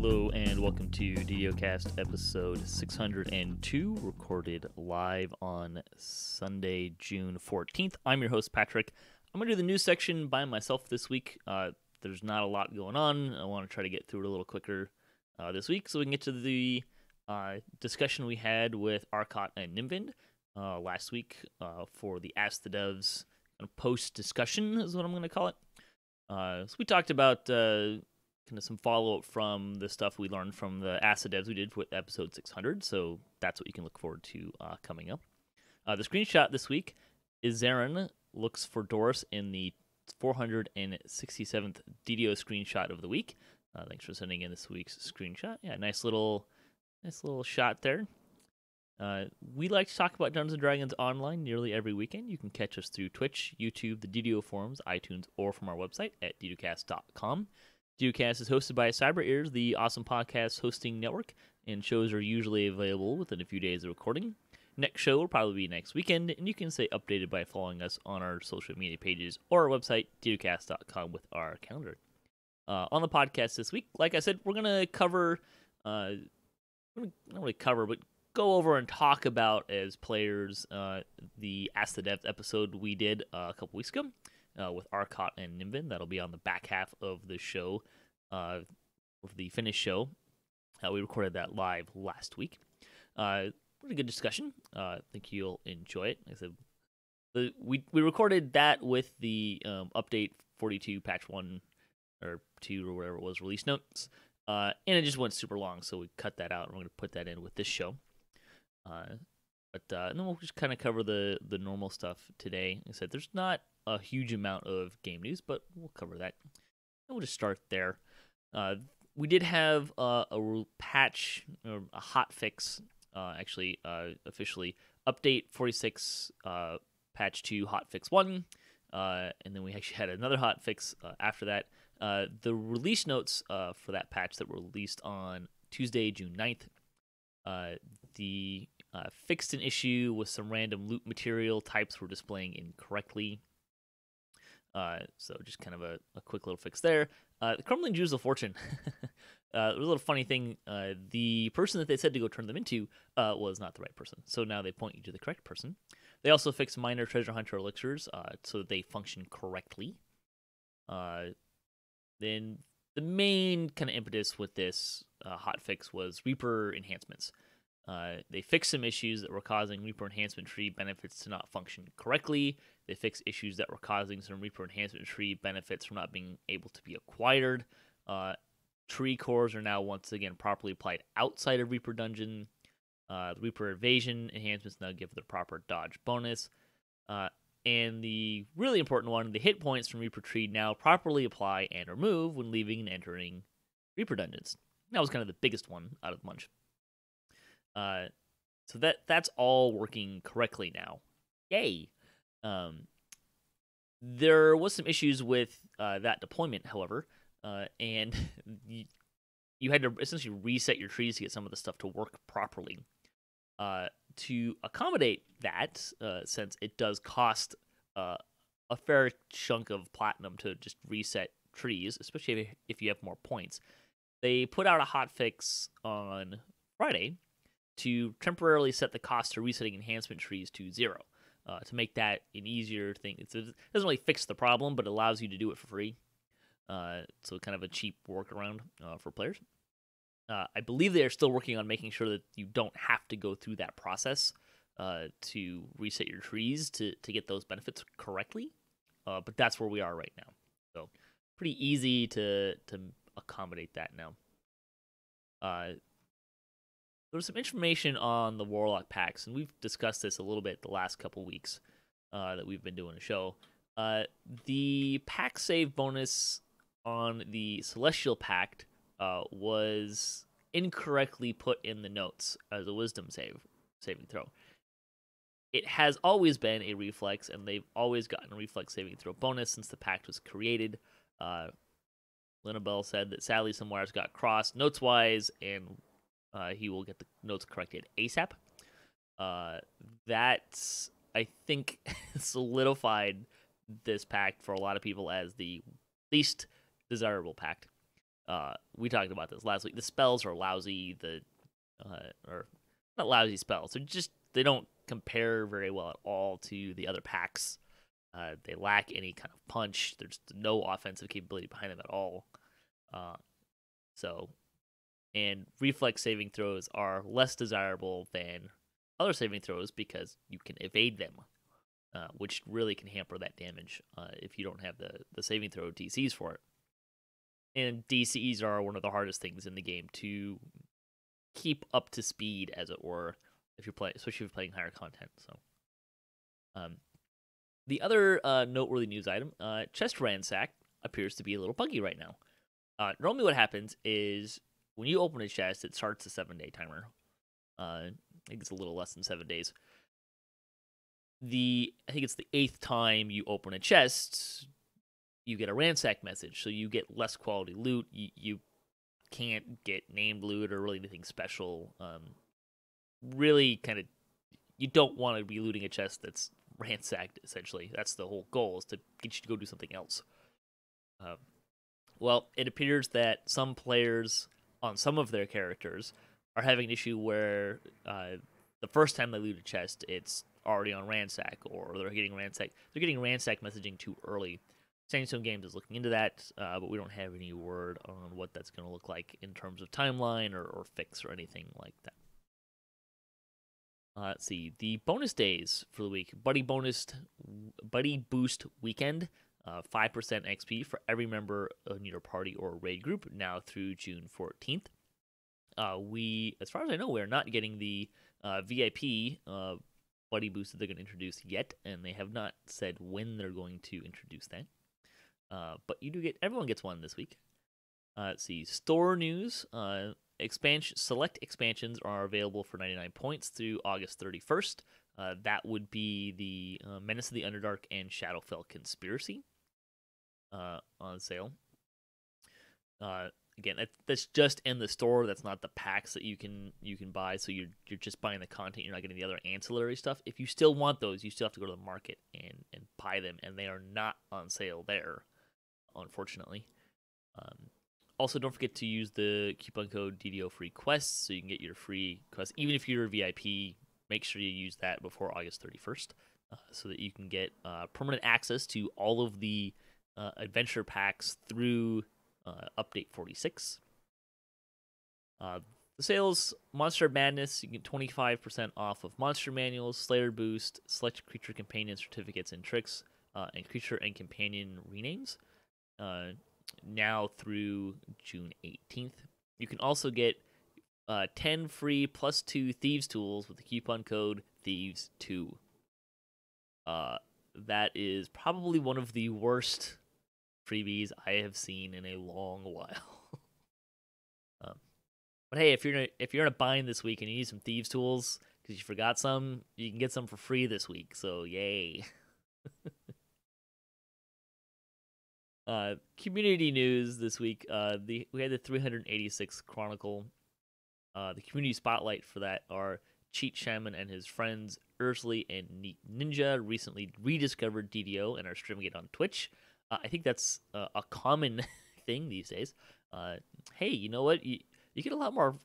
Hello and welcome to DDOCast episode 602, recorded live on Sunday, June 14th. I'm your host, Patrick. I'm going to do the news section by myself this week. There's not a lot going on. I want to try to get through it a little quicker this week so we can get to the discussion we had with Arkat and Nimvind last week for the Ask the Devs kind of post-discussion is what I'm going to call it. So we talked about kind of some follow-up from the stuff we learned from the Ask the Devs we did with episode 600, so that's what you can look forward to coming up. The screenshot this week is Zarin looks for Doris in the 467th DDO screenshot of the week. Thanks for sending in this week's screenshot. Yeah, nice little shot there. We like to talk about Dungeons & Dragons online nearly every weekend. You can catch us through Twitch, YouTube, the DDO forums, iTunes, or from our website at DDOCast.com. DDOCast is hosted by Cyber Ears, the awesome podcast hosting network, and shows are usually available within a few days of recording. Next show will probably be next weekend, and you can stay updated by following us on our social media pages or our website, DDOCast.com, with our calendar. On the podcast this week, like I said, we're going to cover, not really cover, but go over and talk about as players the Ask the Devs episode we did a couple weeks ago with Arkat and Nimvind. That'll be on the back half of the show, of the finished show. We recorded that live last week. Pretty good discussion. I think you'll enjoy it. Like I said, we recorded that with the update 42 patch 1 or 2 or whatever it was release notes. And it just went super long, so we cut that out, and we're going to put that in with this show. But then we'll just kind of cover the normal stuff today. Like I said, there's not a huge amount of game news, but we'll cover that. And we'll just start there. We did have a patch, or a hot fix, officially, update 46, patch 2, hot fix 1. And then we actually had another hot fix after that. The release notes for that patch that were released on Tuesday, June 9th. The fixed an issue with some random loot material types were displaying incorrectly. So just kind of a quick little fix there. The Crumbling Jewels of Fortune. A little funny thing, the person that they said to go turn them into was not the right person. So now they point you to the correct person. They also fixed minor treasure hunter elixirs so that they function correctly. Then the main kind of impetus with this hotfix was Reaper enhancements. They fixed some issues that were causing Reaper enhancement tree benefits to not function correctly. They fixed issues that were causing some Reaper enhancement tree benefits from not being able to be acquired. Tree cores are now once again properly applied outside of Reaper Dungeon. The Reaper evasion enhancements now give the proper dodge bonus. And the really important one, the hit points from Reaper Tree now properly apply and remove when leaving and entering Reaper Dungeons. That was kind of the biggest one out of the bunch. So that's all working correctly now. Yay! There was some issues with that deployment, however, and you had to essentially reset your trees to get some of the stuff to work properly. To accommodate that, since it does cost a fair chunk of platinum to just reset trees, especially if you have more points, they put out a hotfix on Friday to temporarily set the cost to resetting enhancement trees to 0, to make that an easier thing. It doesn't really fix the problem, but it allows you to do it for free. So kind of a cheap workaround for players. I believe they are still working on making sure that you don't have to go through that process to reset your trees to get those benefits correctly. But that's where we are right now. So pretty easy to accommodate that now. There was some information on the Warlock packs, and we've discussed this a little bit the last couple weeks that we've been doing a show. The pack save bonus on the Celestial Pact was incorrectly put in the notes as a wisdom saving throw. It has always been a reflex, and they've always gotten a reflex saving throw bonus since the pact was created. Linabelle said that sadly some wires got crossed notes-wise, and he will get the notes corrected ASAP. That, I think, solidified this pact for a lot of people as the least desirable pact. We talked about this last week. The spells are lousy. Or not lousy spells. They don't compare very well at all to the other packs. They lack any kind of punch. There's no offensive capability behind them at all. And reflex saving throws are less desirable than other saving throws because you can evade them, which really can hamper that damage if you don't have the saving throw DCs for it. And DCs are one of the hardest things in the game to keep up to speed, as it were, especially if you're playing higher content. So, the other noteworthy news item, Chest Ransack appears to be a little buggy right now. Normally what happens is when you open a chest, it starts a 7-day timer. I think it's a little less than 7 days. I think it's the 8th time you open a chest, you get a ransack message, so you get less quality loot. You can't get named loot or really anything special. Really kind of, you don't want to be looting a chest that's ransacked, essentially. That's the whole goal, is to get you to go do something else. Well, it appears that some players on some of their characters are having an issue where the first time they loot a chest, it's already on ransack, or they're getting ransack messaging too early. Sandstone Games is looking into that, but we don't have any word on what that's going to look like in terms of timeline or fix or anything like that. Let's see. The bonus days for the week. Buddy Boost Weekend. 5% XP for every member of your party or raid group now through June 14th. As far as I know, we're not getting the VIP Buddy Boost that they're going to introduce yet, and they have not said when they're going to introduce that. But everyone gets one this week. Let's see. Store news. Select expansions are available for 99 points through August 31st. That would be the Menace of the Underdark and Shadowfell Conspiracy on sale. Again, that's just in the store. That's not the packs that you can buy. So you're just buying the content. You're not getting the other ancillary stuff. If you still want those, you still have to go to the market and buy them, and they are not on sale there, unfortunately. Also, don't forget to use the coupon code DDO free quests so you can get your free quests. Even if you're a VIP, make sure you use that before August 31st so that you can get permanent access to all of the adventure packs through update 46. The sales, Monster Madness, you get 25% off of monster manuals, Slayer Boost, select creature companion certificates and tricks, and creature and companion renames. Now through June 18th. You can also get 10 free plus 2 Thieves tools with the coupon code THIEVES2. That is probably one of the worst freebies I have seen in a long while. But hey, if you're in a bind this week and you need some Thieves tools because you forgot some, you can get some for free this week. So yay. Community news this week. We had the 386th Chronicle. The community spotlight for that are Cheat Shaman and his friends Ursley and Neat Ninja recently rediscovered DDO and are streaming it on Twitch. I think that's a common thing these days. Hey, you know what? You get a lot more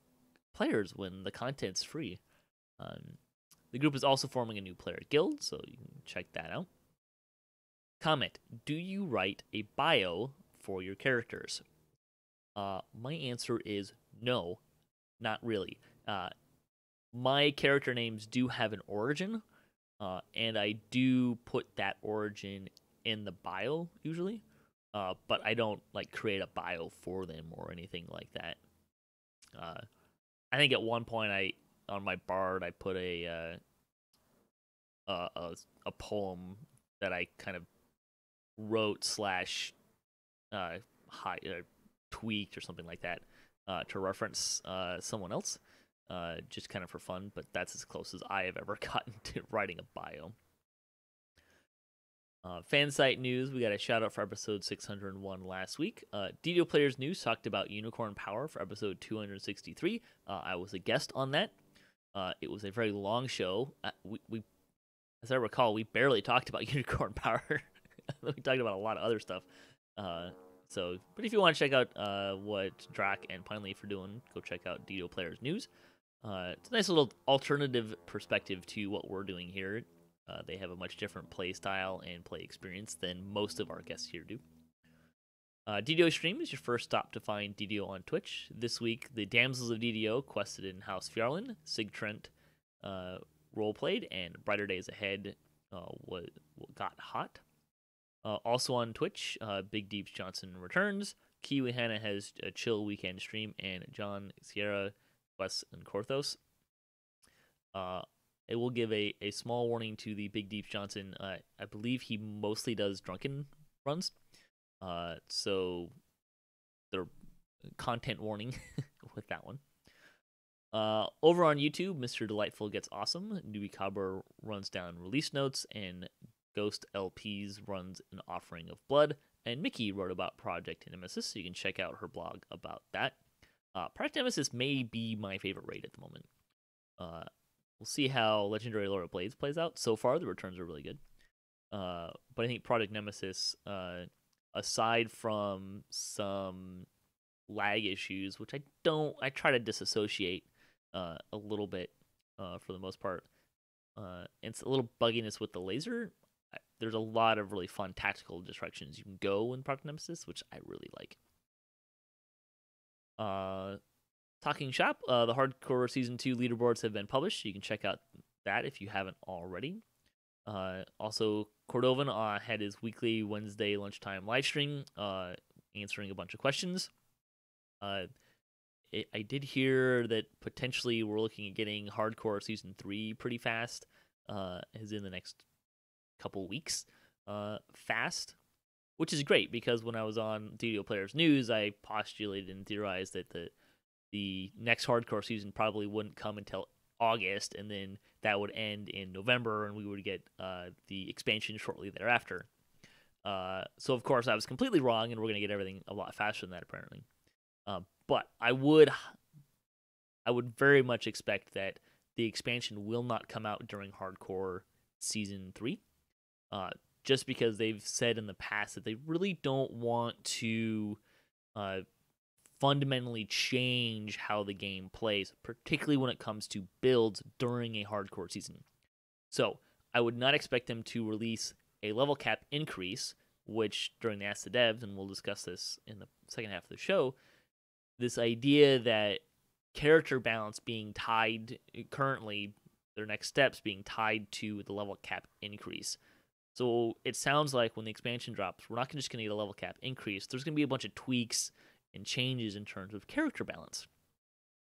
players when the content's free. The group is also forming a new player guild, so you can check that out. Comment, do you write a bio for your characters? My answer is no, not really. My character names do have an origin, and I do put that origin in the bio usually, but I don't create a bio for them or anything like that. I think at one point on my Bard I put a poem that I kind of wrote / tweaked or something like that to reference someone else, just kind of for fun, but that's as close as I have ever gotten to writing a bio. Fan site news, we got a shout out for episode 601 last week. DDO Players News talked about Unicorn Power for episode 263. I was a guest on that. It was a very long show. We as I recall, we barely talked about Unicorn Power. We talked about a lot of other stuff. So, but if you want to check out what Drac and Pine Leaf are doing, go check out DDO Players News. It's a nice little alternative perspective to what we're doing here. They have a much different play style and play experience than most of our guests here do. DDO Stream is your first stop to find DDO on Twitch. This week, the Damsels of DDO quested in House Fjarlin, Sig Trent roleplayed, and Brighter Days Ahead what got hot. Also on Twitch, Big Deeps Johnson returns. Kiwi Hannah has a chill weekend stream, and John Sierra, Wes, and Korthos. It will give a small warning to the Big Deeps Johnson. I believe he mostly does drunken runs. So they're content warning with that one. Over on YouTube, Mr. Delightful Gets Awesome. Newbie Cobber runs down release notes, and Ghost LPs runs an Offering of Blood. And Mickey wrote about Project Nemesis, so you can check out her blog about that. Project Nemesis may be my favorite raid at the moment. We'll see how Legendary Laura Blades plays out. So far, the returns are really good. But I think Project Nemesis, aside from some lag issues, which I try to disassociate a little bit for the most part. And it's a little bugginess with the laser. There's a lot of really fun tactical directions you can go in Project Nemesis, which I really like. Talking shop, the Hardcore Season 2 leaderboards have been published. You can check out that if you haven't already. Also, Cordovan had his weekly Wednesday lunchtime live stream answering a bunch of questions. I did hear that potentially we're looking at getting Hardcore Season 3 pretty fast, as in the next couple weeks fast, which is great because when I was on DDO Players News, I postulated and theorized that the next Hardcore season probably wouldn't come until August, and then that would end in November, and we would get the expansion shortly thereafter. So, of course, I was completely wrong, and we're going to get everything a lot faster than that, apparently. But I would very much expect that the expansion will not come out during Hardcore Season 3, just because they've said in the past that they really don't want to fundamentally change how the game plays, particularly when it comes to builds during a Hardcore season. So I would not expect them to release a level cap increase, which during the Ask the Devs, and we'll discuss this in the second half of the show, this idea that character balance being tied, currently their next steps being tied to the level cap increase. So it sounds like when the expansion drops, we're not just going to get a level cap increase. There's going to be a bunch of tweaks and changes in terms of character balance.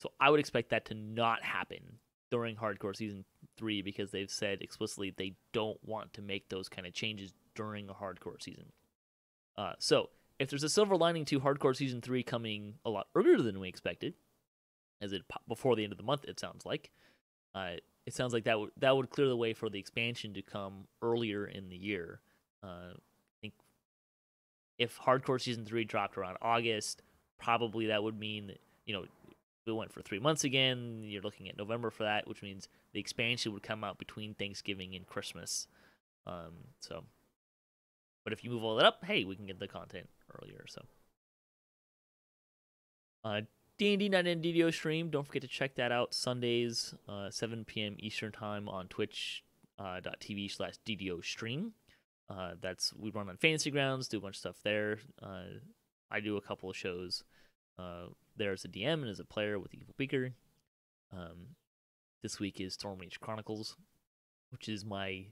So I would expect that to not happen during Hardcore Season 3 because they've said explicitly they don't want to make those kind of changes during a Hardcore season. So if there's a silver lining to Hardcore Season 3 coming a lot earlier than we expected, before the end of the month, it sounds like, that would clear the way for the expansion to come earlier in the year. I think if Hardcore Season 3 dropped around August, probably that would mean that, we went for 3 months again. You're looking at November for that, which means the expansion would come out between Thanksgiving and Christmas. But if you move all that up, hey, we can get the content earlier. So, D&D Night in DDO stream. Don't forget to check that out Sundays, 7 p.m. Eastern Time on twitch.tv/DDO stream. We run on Fantasy Grounds, do a bunch of stuff there. I do a couple of shows there as a DM and as a player with Evil Beaker. This week is Stormreach Chronicles, which is my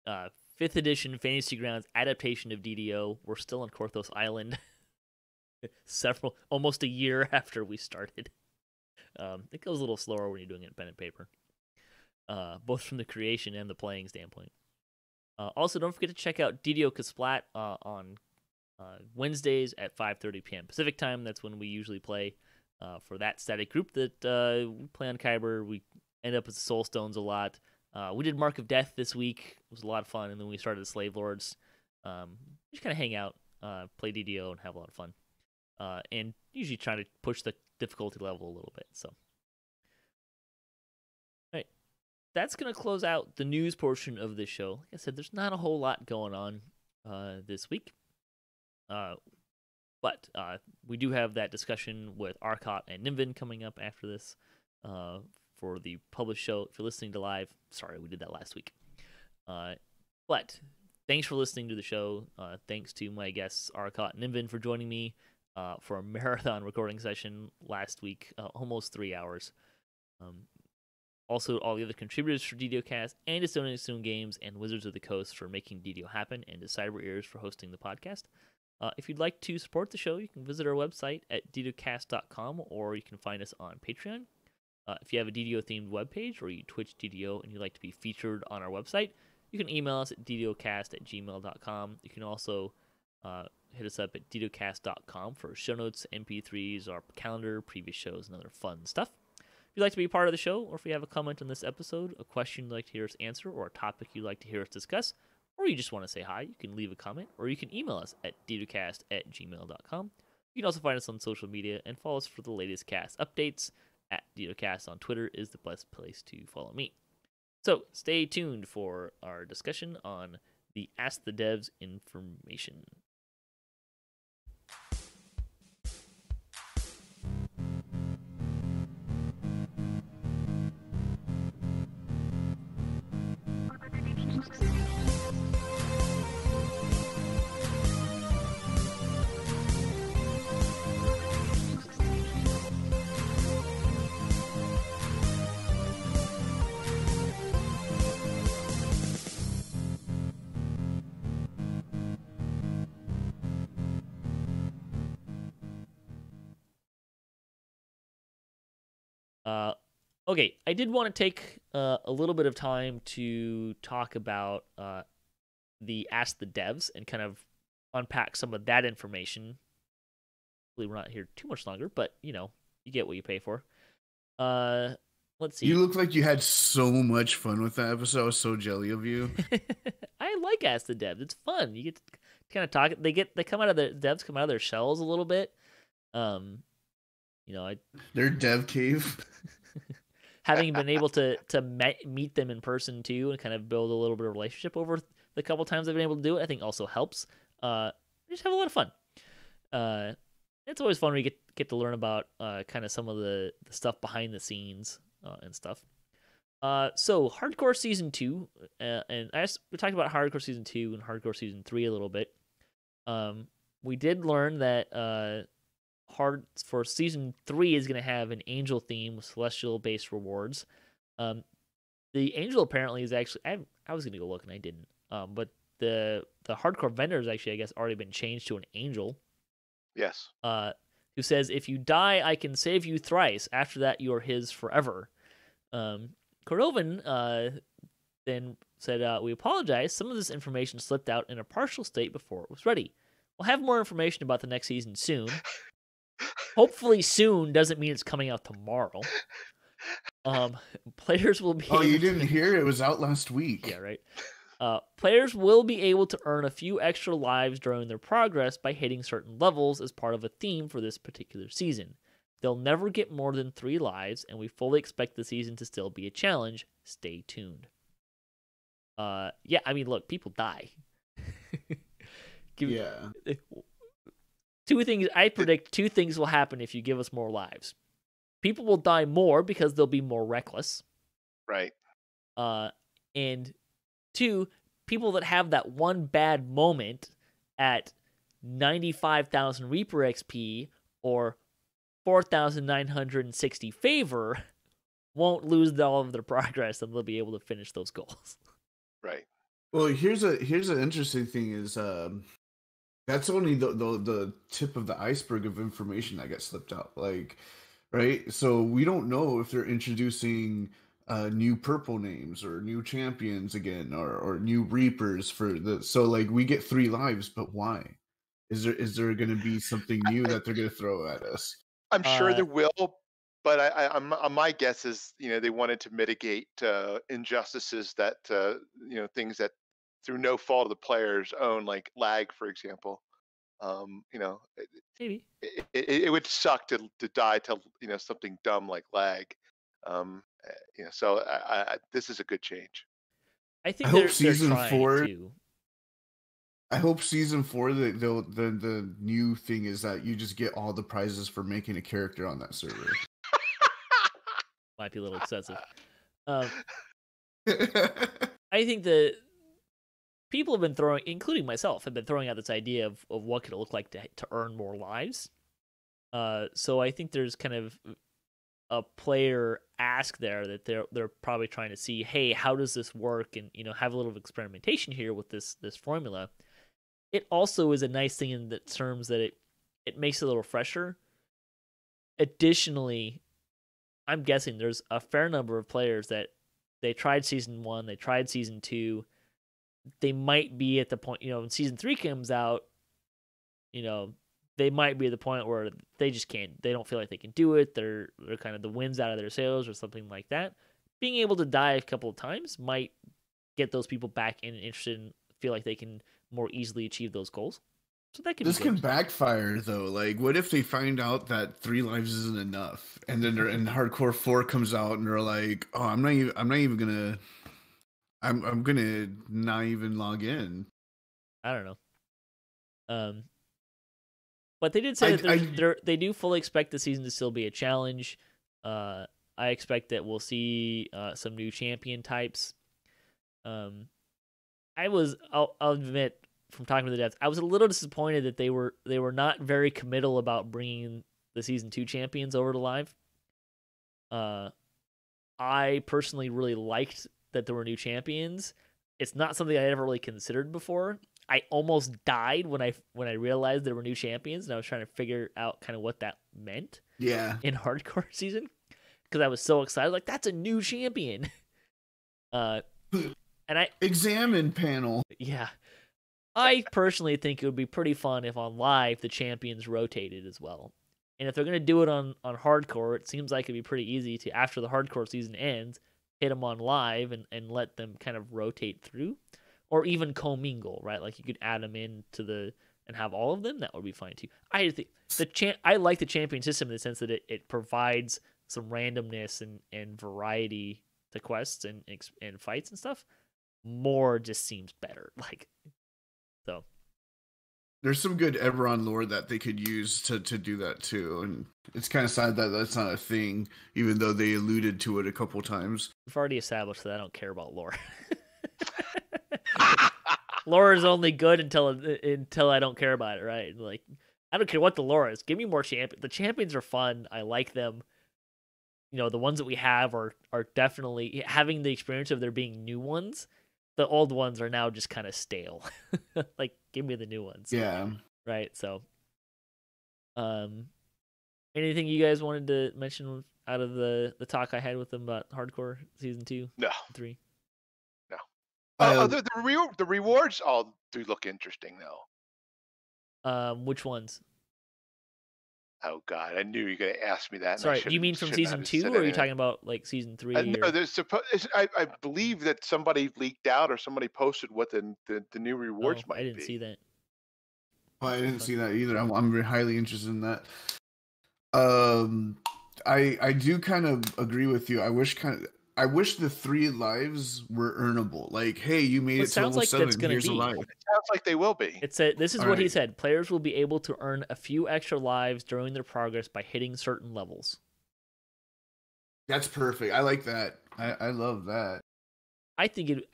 5th edition Fantasy Grounds adaptation of DDO. We're still on Korthos Island. Almost a year after we started. It goes a little slower when you're doing it in pen and paper, both from the creation and the playing standpoint. Also, don't forget to check out DDOCast Splat on Wednesdays at 5:30 p.m. Pacific time. That's when we usually play for that static group that we play on Kyber. We end up with Soul Stones a lot. We did Mark of Death this week. It was a lot of fun. And then we started Slave Lords. Just kind of hang out, play DDO, and have a lot of fun. And usually trying to push the difficulty level a little bit. So, all right, that's going to close out the news portion of this show. Like I said, there's not a whole lot going on this week. But we do have that discussion with Arkat and Nimvind coming up after this for the published show. If you're listening to live, sorry, we did that last week. But thanks for listening to the show. Thanks to my guests, Arkat and Nimvind, for joining me for a marathon recording session last week, almost 3 hours. Also, all the other contributors for DDOCast, and to Stone Games and Wizards of the Coast for making DDO happen, and to Cyber Ears for hosting the podcast. If you'd like to support the show, you can visit our website at DDOcast.com, or you can find us on Patreon. If you have a DDO-themed webpage, or you Twitch DDO and you'd like to be featured on our website, you can email us at DDOcast@gmail.com. You can also hit us up at DDOcast.com for show notes, MP3s, our calendar, previous shows, and other fun stuff. If you'd like to be a part of the show, or if you have a comment on this episode, a question you'd like to hear us answer, or a topic you'd like to hear us discuss, or you just want to say hi, you can leave a comment, or you can email us at DDOcast@gmail.com. You can also find us on social media and follow us for the latest cast updates. At DDOcast on Twitter is the best place to follow me. So stay tuned for our discussion on the Ask the Devs information. Okay, I did want to take a little bit of time to talk about the Ask the Devs and kind of unpack some of that information. Hopefully we're not here too much longer, but, you get what you pay for. Let's see. You look like you had so much fun with that episode. I was so jelly of you. I like Ask the Devs. It's fun. You get to kind of talk. Devs come out of their shells a little bit. Their dev cave. Having been able to meet them in person too, and kind of build a little bit of relationship over the couple times I've been able to do it, I think also helps. Just have a lot of fun. It's always fun when you get to learn about kind of some of the stuff behind the scenes and stuff. So Hardcore Season 2, and we talked about Hardcore Season 2 and Hardcore Season 3 a little bit. We did learn that for Season 3 is going to have an angel theme with celestial-based rewards. The angel apparently is actually... I was going to go look and I didn't. But the hardcore vendor has actually, I guess, already been changed to an angel. Yes. Who says, if you die, I can save you thrice. After that, you are his forever. Cordovan then said, we apologize. Some of this information slipped out in a partial state before it was ready. We'll have more information about the next season soon. Hopefully soon doesn't mean it's coming out tomorrow. Players will be... Oh, you didn't hear? It was out last week. Yeah, right. Players will be able to earn a few extra lives during their progress by hitting certain levels as part of a theme for this particular season. They'll never get more than 3 lives, and we fully expect the season to still be a challenge. Stay tuned. Yeah, I mean, look, people die. Yeah. 2 things, I predict 2 things will happen if you give us more lives. People will die more because they'll be more reckless. Right. And 2, people that have that one bad moment at 95,000 Reaper XP or 4,960 favor won't lose all of their progress, and they'll be able to finish those goals. Right. Well, here's an interesting thing is that's only the tip of the iceberg of information that gets slipped out. Like, right? So we don't know if they're introducing new purple names or new champions again, or new reapers for the. So like we get 3 lives, but why? Is there going to be something new that they're going to throw at us? I'm sure there will, but my guess is they wanted to mitigate injustices that things that through no fault of the player's own, like lag, for example. Maybe it would suck to die to something dumb like lag. So this is a good change. I think I they're hope season trying 4. to. I hope season 4 the new thing is that you just get all the prizes for making a character on that server. Might be a little excessive. I think that people have been throwing, including myself, have been throwing out this idea of what could it look like to earn more lives. So I think there's kind of a player ask there that they're probably trying to see, hey, how does this work, and have a little experimentation here with this formula. It also is a nice thing in the terms that it makes it a little fresher. Additionally, I'm guessing there's a fair number of players that they tried season 1, they tried season 2. They might be at the point, when season 3 comes out, they might be at the point where they just can't. They don't feel like they can do it. They're kind of the wind's out of their sails or something like that. Being able to die a couple of times might get those people back in and interested and feel like they can more easily achieve those goals. So that this can backfire though. Like, what if they find out that 3 lives isn't enough, and then and Hardcore 4 comes out and they're like, "Oh, I'm not even gonna not even log in." I don't know. But they did say that they do fully expect the season to still be a challenge. I expect that we'll see some new champion types. I'll admit, from talking to the devs, I was a little disappointed that they were not very committal about bringing the season 2 champions over to live. I personally really liked that there were new champions. It's not something I ever really considered before. I almost died when I realized there were new champions, and I was trying to figure out kind of what that meant. Yeah. In hardcore season, because I was so excited, like, that's a new champion. And I examine panel. Yeah, I personally think it would be pretty fun if on live the champions rotated as well. And if they're gonna do it on hardcore, it seems like it'd be pretty easy to, after the hardcore season ends, hit them on live and let them kind of rotate through. Or even commingle, right? Like, you could add them into and have all of them. That would be fine too. I think I like the champion system in the sense that it provides some randomness and variety to quests and fights and stuff. More just seems better. So. There's some good Eberron lore that they could use to do that too, and it's kind of sad that that's not a thing, even though they alluded to it a couple times. We've already established that I don't care about lore. Lore is only good until I don't care about it, right? Like, I don't care what the lore is. Give me more champions. The champions are fun. I like them. The ones that we have are definitely having the experience of there being new ones. The old ones are now just kind of stale. Like, give me the new ones. Yeah. Right. So, anything you guys wanted to mention out of the talk I had with them about hardcore season 2, no, 3? The rewards all do look interesting though. Which ones? Oh God, I knew you were going to ask me that. Sorry, you mean from season 2, or are you talking about like season 3? No, there's I believe that somebody leaked out or somebody posted what the new rewards might be. I didn't see that. Oh, I didn't see that either. I'm highly interested in that. I do kind of agree with you. I wish the 3 lives were earnable. Like, hey, you made it to level 7. Here's a life. It sounds like they will be. This is what he said. Players will be able to earn a few extra lives during their progress by hitting certain levels. That's perfect. I like that. I love that. I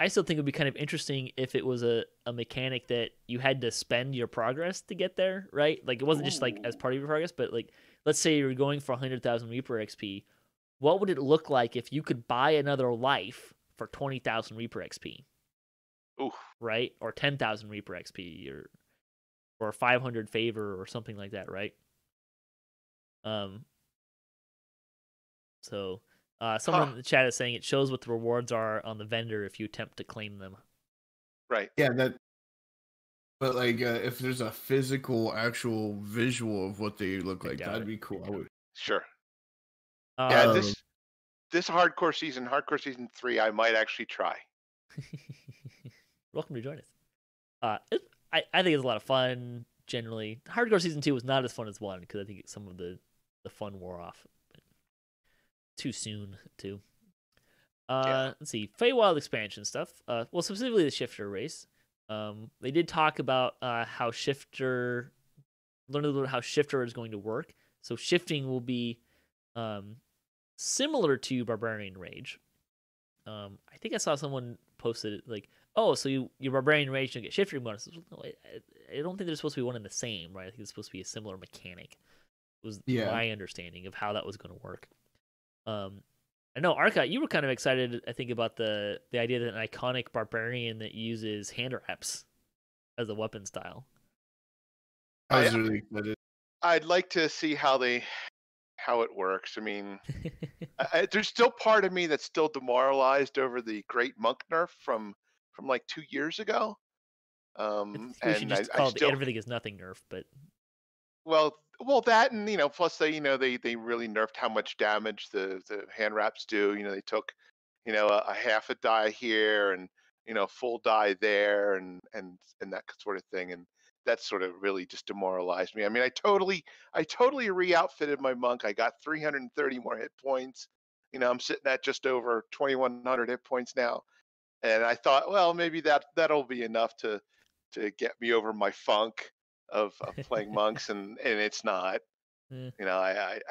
still think it'd be kind of interesting if it was a mechanic that you had to spend your progress to get there, right? Like, it wasn't just like as part of your progress, but like, let's say you're going for 100,000 Reaper XP. What would it look like if you could buy another life for 20,000 Reaper XP? Ooh. Right? Or 10,000 Reaper XP or 500 favor or something like that, right? So someone in the chat is saying it shows what the rewards are on the vendor if you attempt to claim them. Right. Yeah, but like if there's a physical actual visual of what they look like, that'd be cool. I would. Sure. Yeah, this hardcore season 3, I might actually try. Welcome to join us. I think it's a lot of fun. Generally, hardcore season 2 was not as fun as 1 because I think some of the fun wore off. But too soon too. Let's see, Feywild expansion stuff. Well, specifically the shifter race. They did talk about how shifter, learn a little bit how shifter is going to work. So shifting will be similar to Barbarian Rage. I think I saw someone posted it like, oh, so your Barbarian Rage don't get shifting bonuses. No, I don't think they're supposed to be one and the same, right? I think it's supposed to be a similar mechanic. Was my understanding of how that was going to work. I know, Arkat, you were kind of excited, I think, about the idea that an iconic barbarian that uses hand wraps as a weapon style. I was really excited. I'd like to see how it works. I mean, there's still part of me that's still demoralized over the Great Monk nerf from like 2 years ago. We should just call it the Everything is Nothing nerf, but well, that, and plus they really nerfed how much damage the hand wraps do. They took a half a die here and full die there and that sort of thing, and that sort of really just demoralized me. I mean, I totally re-outfitted my monk. I got 330 more hit points. I'm sitting at just over 2,100 hit points now, and I thought, well, maybe that'll be enough to get me over my funk of playing monks, and it's not. I'm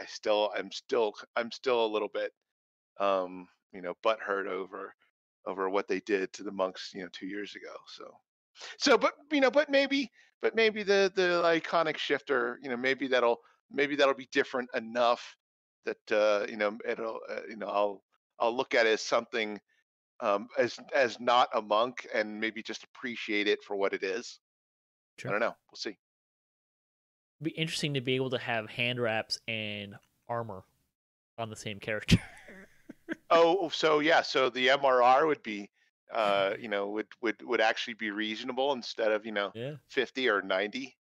still a little bit butthurt over what they did to the monks 2 years ago. But maybe the iconic shifter, maybe that'll be different enough that it'll I'll look at it as something as not a monk, and maybe just appreciate it for what it is. Sure. I don't know. We'll see. It'd be interesting to be able to have hand wraps and armor on the same character. So the MRR would be would actually be reasonable instead of 50 or 90.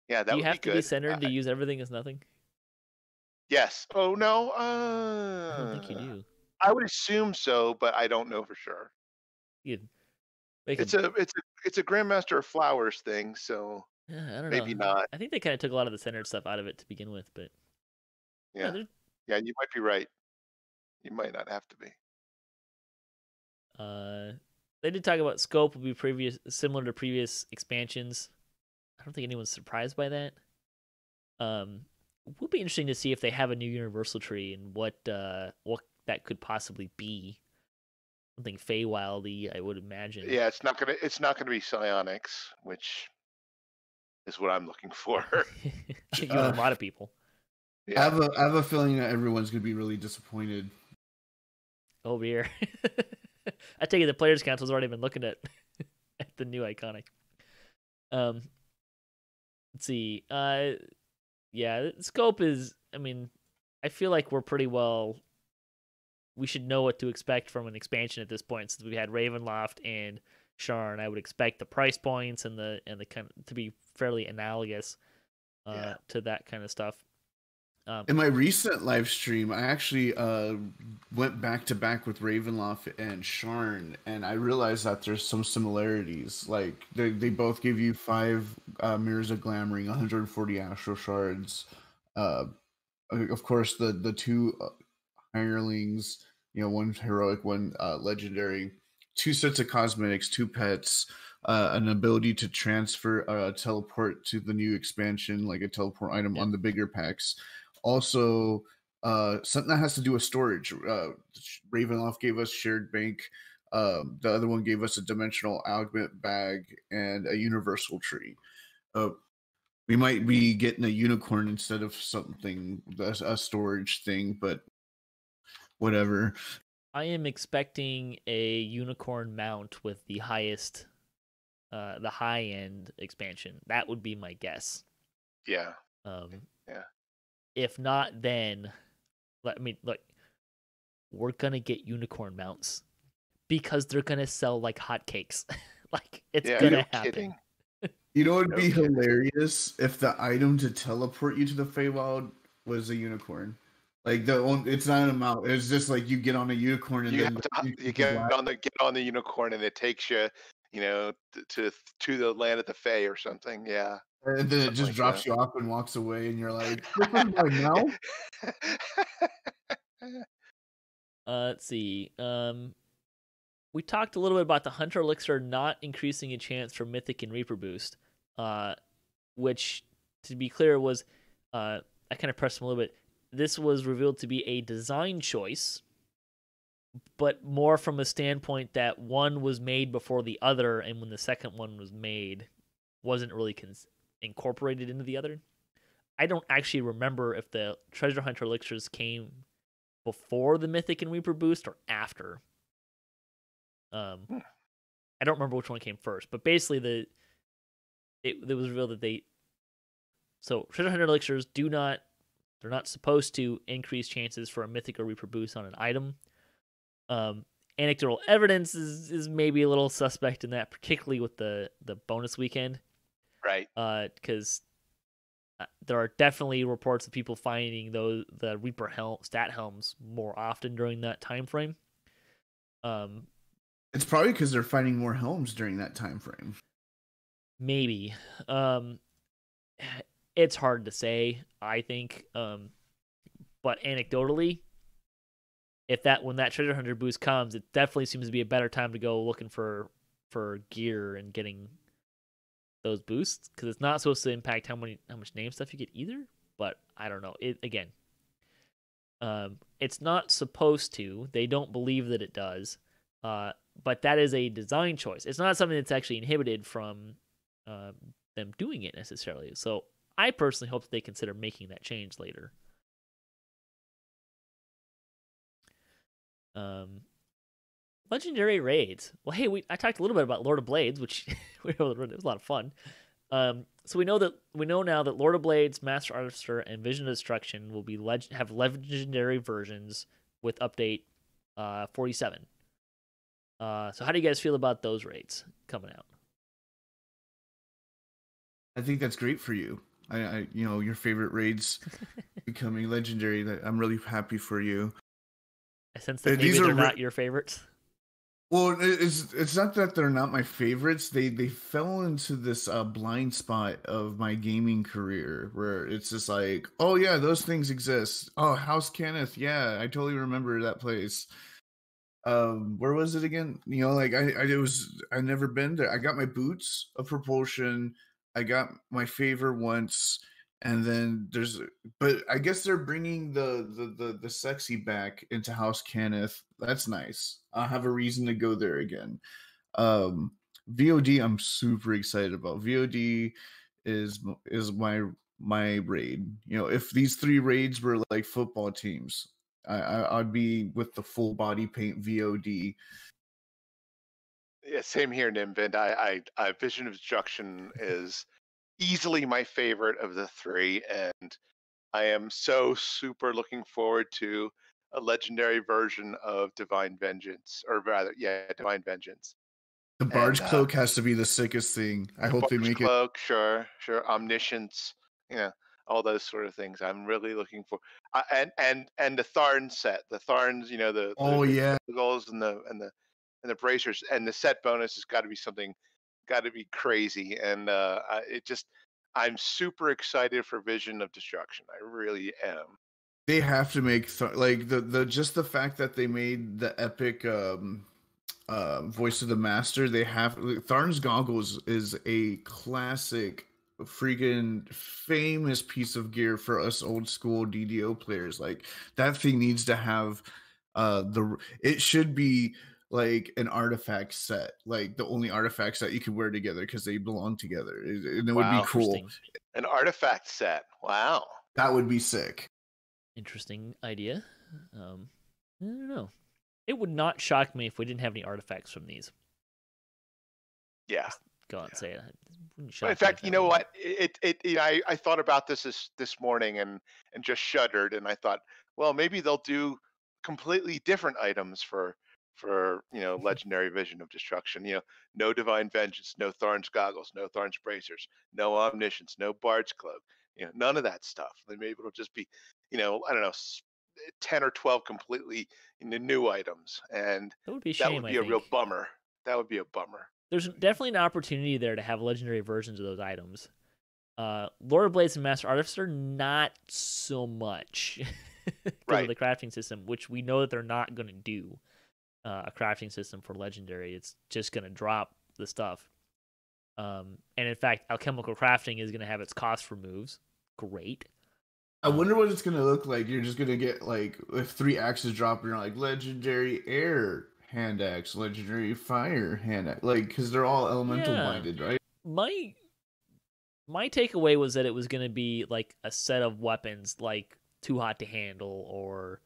Yeah, that would be good. Do you have to be centered to use Everything is Nothing? Yes. Oh no. I don't think you do. I would assume so, but I don't know for sure. It's a Grandmaster of Flowers thing, so I don't know. Maybe not. I think they kind of took a lot of the centered stuff out of it to begin with, but yeah, you might be right. You might not have to be. They did talk about scope will be similar to previous expansions. I don't think anyone's surprised by that. It would be interesting to see if they have a new universal tree and what that could possibly be. Something Feywildy, I would imagine. Yeah, it's not gonna be psionics, which is what I'm looking for. I think you have a lot of people. Yeah. I have a feeling that everyone's gonna be really disappointed over here. I take it the Players Council's already been looking at the new iconic. Let's see. Yeah, scope is. I mean, I feel like we're pretty well. We should know what to expect from an expansion at this point, since we had Ravenloft and Sharn. I would expect the price points and the kind of to be fairly analogous to that kind of stuff. In my recent live stream, I actually went back to back with Ravenloft and Sharn, and I realized that there's some similarities. Like they both give you 5 Mirrors of Glamoring, 140 Astral Shards. Of course, the 2 hirelings, one heroic, one legendary, 2 sets of cosmetics, 2 pets, an ability to transfer teleport to the new expansion, like a teleport item on the bigger packs. Also, something that has to do with storage. Ravenloft gave us Shared Bank. The other one gave us a Dimensional Augment Bag and a Universal Tree. We might be getting a unicorn instead of something, a storage thing, but whatever. I am expecting a unicorn mount with the highest, the high-end expansion. That would be my guess. Yeah. Yeah. If not, then look, we're gonna get unicorn mounts because they're gonna sell like hotcakes. Like it's gonna happen. Kidding. You know, it'd be hilarious if the item to teleport you to the Feywild was a unicorn. Like it's not a mount. It's just like you get on a unicorn and you get on the unicorn and it takes you, to the land of the Fey or something. Yeah. And then it just drops you off and walks away, and you're like, now? Let's see. we talked a little bit about the Hunter Elixir not increasing a chance for Mythic and Reaper boost, which, to be clear, was I kind of pressed him a little bit. This was revealed to be a design choice, but more from a standpoint that one was made before the other, and when the second one was made, wasn't really incorporated into the other. I don't actually remember if the Treasure Hunter Elixirs came before the Mythic and Reaper boost or after. I don't remember which one came first, but basically it was revealed that Treasure Hunter Elixirs they're not supposed to increase chances for a Mythic or Reaper boost on an item. Anecdotal evidence is maybe a little suspect in that, particularly with the bonus weekend. Right. Because there are definitely reports of people finding the Reaper stat helms more often during that time frame. It's probably because they're finding more helms during that time frame. Maybe. It's hard to say, I think. But anecdotally, when that treasure hunter boost comes, it definitely seems to be a better time to go looking for gear and getting those boosts, because it's not supposed to impact how much name stuff you get either. But I don't know. It's not supposed to. They don't believe that it does. But that is a design choice. It's not something that's actually inhibited from them doing it necessarily. So I personally hope that they consider making that change later. Legendary raids. Well, hey, I talked a little bit about Lord of Blades, which it was a lot of fun. So we know now that Lord of Blades, Master Artificer, and Vision of Destruction will be have legendary versions with update 47. So how do you guys feel about those raids coming out? I think that's great for you. I your favorite raids becoming legendary. I'm really happy for you. I sense that maybe they're not your favorites. Well, it's not that they're not my favorites. They fell into this blind spot of my gaming career where it's just like, oh yeah, those things exist. Oh, House Kenneth, yeah, I totally remember that place. Where was it again? I never been there. I got my boots of propulsion. I got my favor once, and then but I guess they're bringing the sexy back into House Kenneth. That's nice. I'll have a reason to go there again. VOD, I'm super excited about. VOD is my raid. If these 3 raids were like football teams, I'd be with the full body paint VOD. Yeah, same here, Nimvind. I Vision of Destruction is easily my favorite of the 3, and I am so super looking forward to a legendary version of Divine Vengeance, or rather, Divine Vengeance. The Bard's Cloak has to be the sickest thing. I hope they make Cloak, sure, Omniscience, all those sort of things. I'm really looking for, and the Tharn set, the Tharns, the goals and the bracers, and the set bonus has got to be something, got to be crazy, and I'm super excited for Vision of Destruction. I really am. They have to make just the fact that they made the epic Voice of the Master. They have Tharn's Goggles is a classic, freaking famous piece of gear for us old school DDO players. Like, that thing needs to have it should be like an artifact set, like the only artifacts that you can wear together because they belong together, and it would be cool. An artifact set. Wow, that would be sick. Interesting idea. I don't know. It would not shock me if we didn't have any artifacts from these. Yeah. Go on, say it. In fact, you know what? I thought about this morning and just shuddered, and I thought, well, maybe they'll do completely different items for legendary Vision of Destruction. No Divine Vengeance, no Tharn's Goggles, no Tharn's Bracers, no Omniscience, no Bard's Cloak. None of that stuff. Then maybe it'll just be, I don't know, 10 or 12 completely new items, and that would be a shame. That would be a real bummer. That would be a bummer. There's definitely an opportunity there to have legendary versions of those items. Lord of Blades and Master Artificer, not so much because of the crafting system, which we know that they're not going to do. a crafting system for legendary. It's just going to drop the stuff. And in fact, alchemical crafting is going to have its cost removes. Great. I wonder what it's gonna look like. You're just gonna get like if 3 axes drop, and you're like legendary air hand axe, legendary fire hand axe, like because they're all elemental minded, right? My takeaway was that it was going to be like a set of weapons like Too Hot to Handle or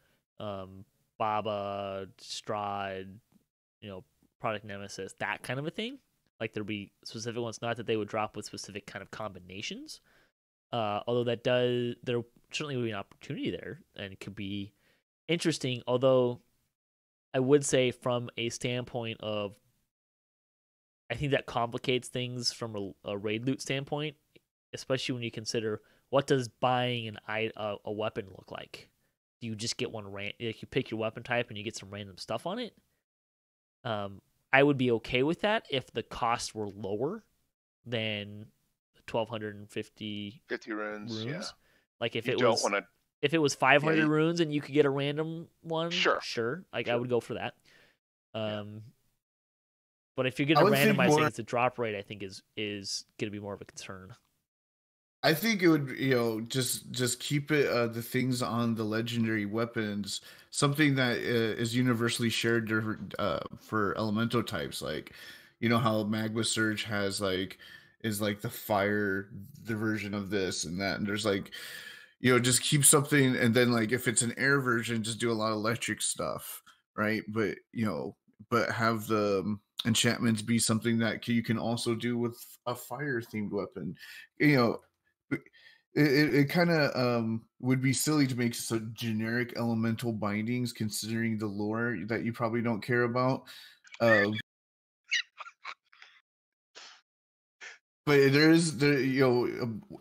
Baba, Strahd, Product Nemesis, that kind of a thing. Like there'd be specific ones, not that they would drop with specific kind of combinations. Although there certainly would be an opportunity there, and it could be interesting. Although I would say from a standpoint of, I think that complicates things from a raid loot standpoint, especially when you consider what does buying a weapon look like. Do you just get one like you pick your weapon type and you get some random stuff on it? I would be okay with that if the costs were lower than 1,250 runes. Yeah. Like if you it don't was wanna... if it was 500 runes and you could get a random one, sure. Like I would go for that. But if you're going to randomize things, the drop rate I think is going to be more of a concern. I think it would, just keep it the things on the legendary weapons, something that is universally shared for elemental types. Like, how Magma Surge has is the fire, the version of this and that, and there's just keep something, and then if it's an air version, just do a lot of electric stuff, right? But have the enchantments be something that you can also do with a fire themed weapon. It kind of would be silly to make some generic elemental bindings, considering the lore that you probably don't care about. But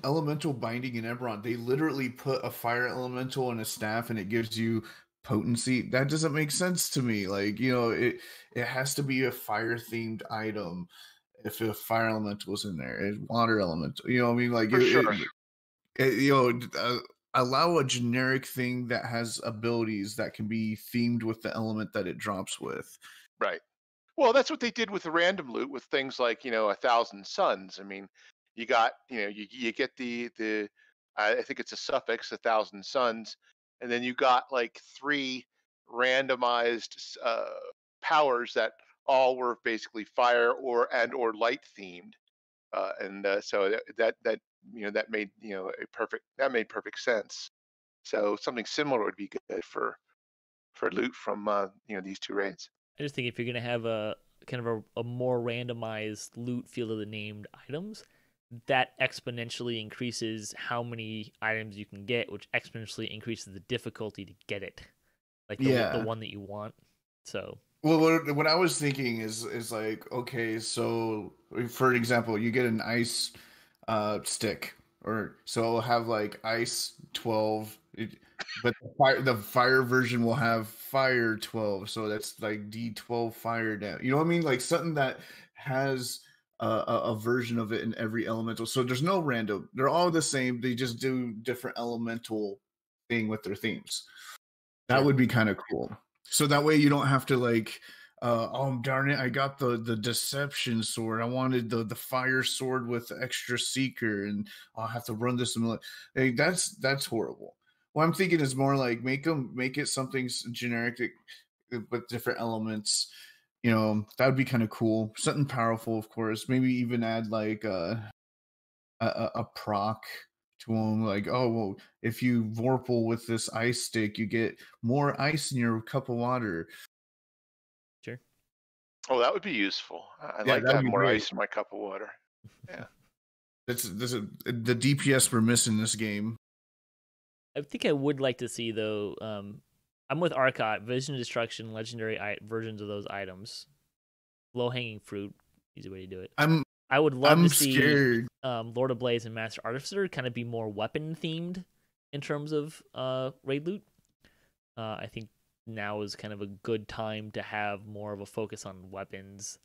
elemental binding in Eberron, they literally put a fire elemental in a staff and it gives you potency. That doesn't make sense to me. It has to be a fire themed item if a fire elemental is in there. Water elemental, For sure. Allow a generic thing that has abilities that can be themed with the element that it drops with. Right. Well, that's what they did with the random loot with things like 1,000 Suns. I mean, you got you get the I think it's a suffix 1,000 Suns, and then you got 3 randomized powers that all were basically fire or light themed, so that made perfect sense. So something similar would be good for loot from these 2 raids. I just think if you're going to have a kind of a more randomized loot feel of the named items, that exponentially increases how many items you can get, which exponentially increases the difficulty to get it. The one that you want. So. Well, what I was thinking is okay, so for example, you get an ice stick, or so it'll have ice 12, but the fire version will have fire 12, so that's D12 fire down. You know what I mean? Something that has a version of it in every elemental. So there's no random. They're all the same. They just do different elemental thing with their themes. That would be kind of cool. So that way you don't have to oh darn it, I got the deception sword. I wanted the fire sword with extra seeker, and I'll have to run this. That's horrible. What I'm thinking is more make it something generic with different elements. That would be kind of cool. Something powerful, of course. Maybe even add a proc to them, oh well, if you vorpal with this ice stick, you get more ice in your cup of water. Sure. Oh, that would be useful. I'd like to have more ice in my cup of water. Yeah. This is the DPS we're missing this game. I think I would like to see, though, I'm with Arkat, Vision Destruction, legendary versions of those items. Low-hanging fruit, easy way to do it. I would love to see Lord of Blaze and Master Artificer kind of be more weapon-themed in terms of raid loot. I think now is kind of a good time to have more of a focus on weapons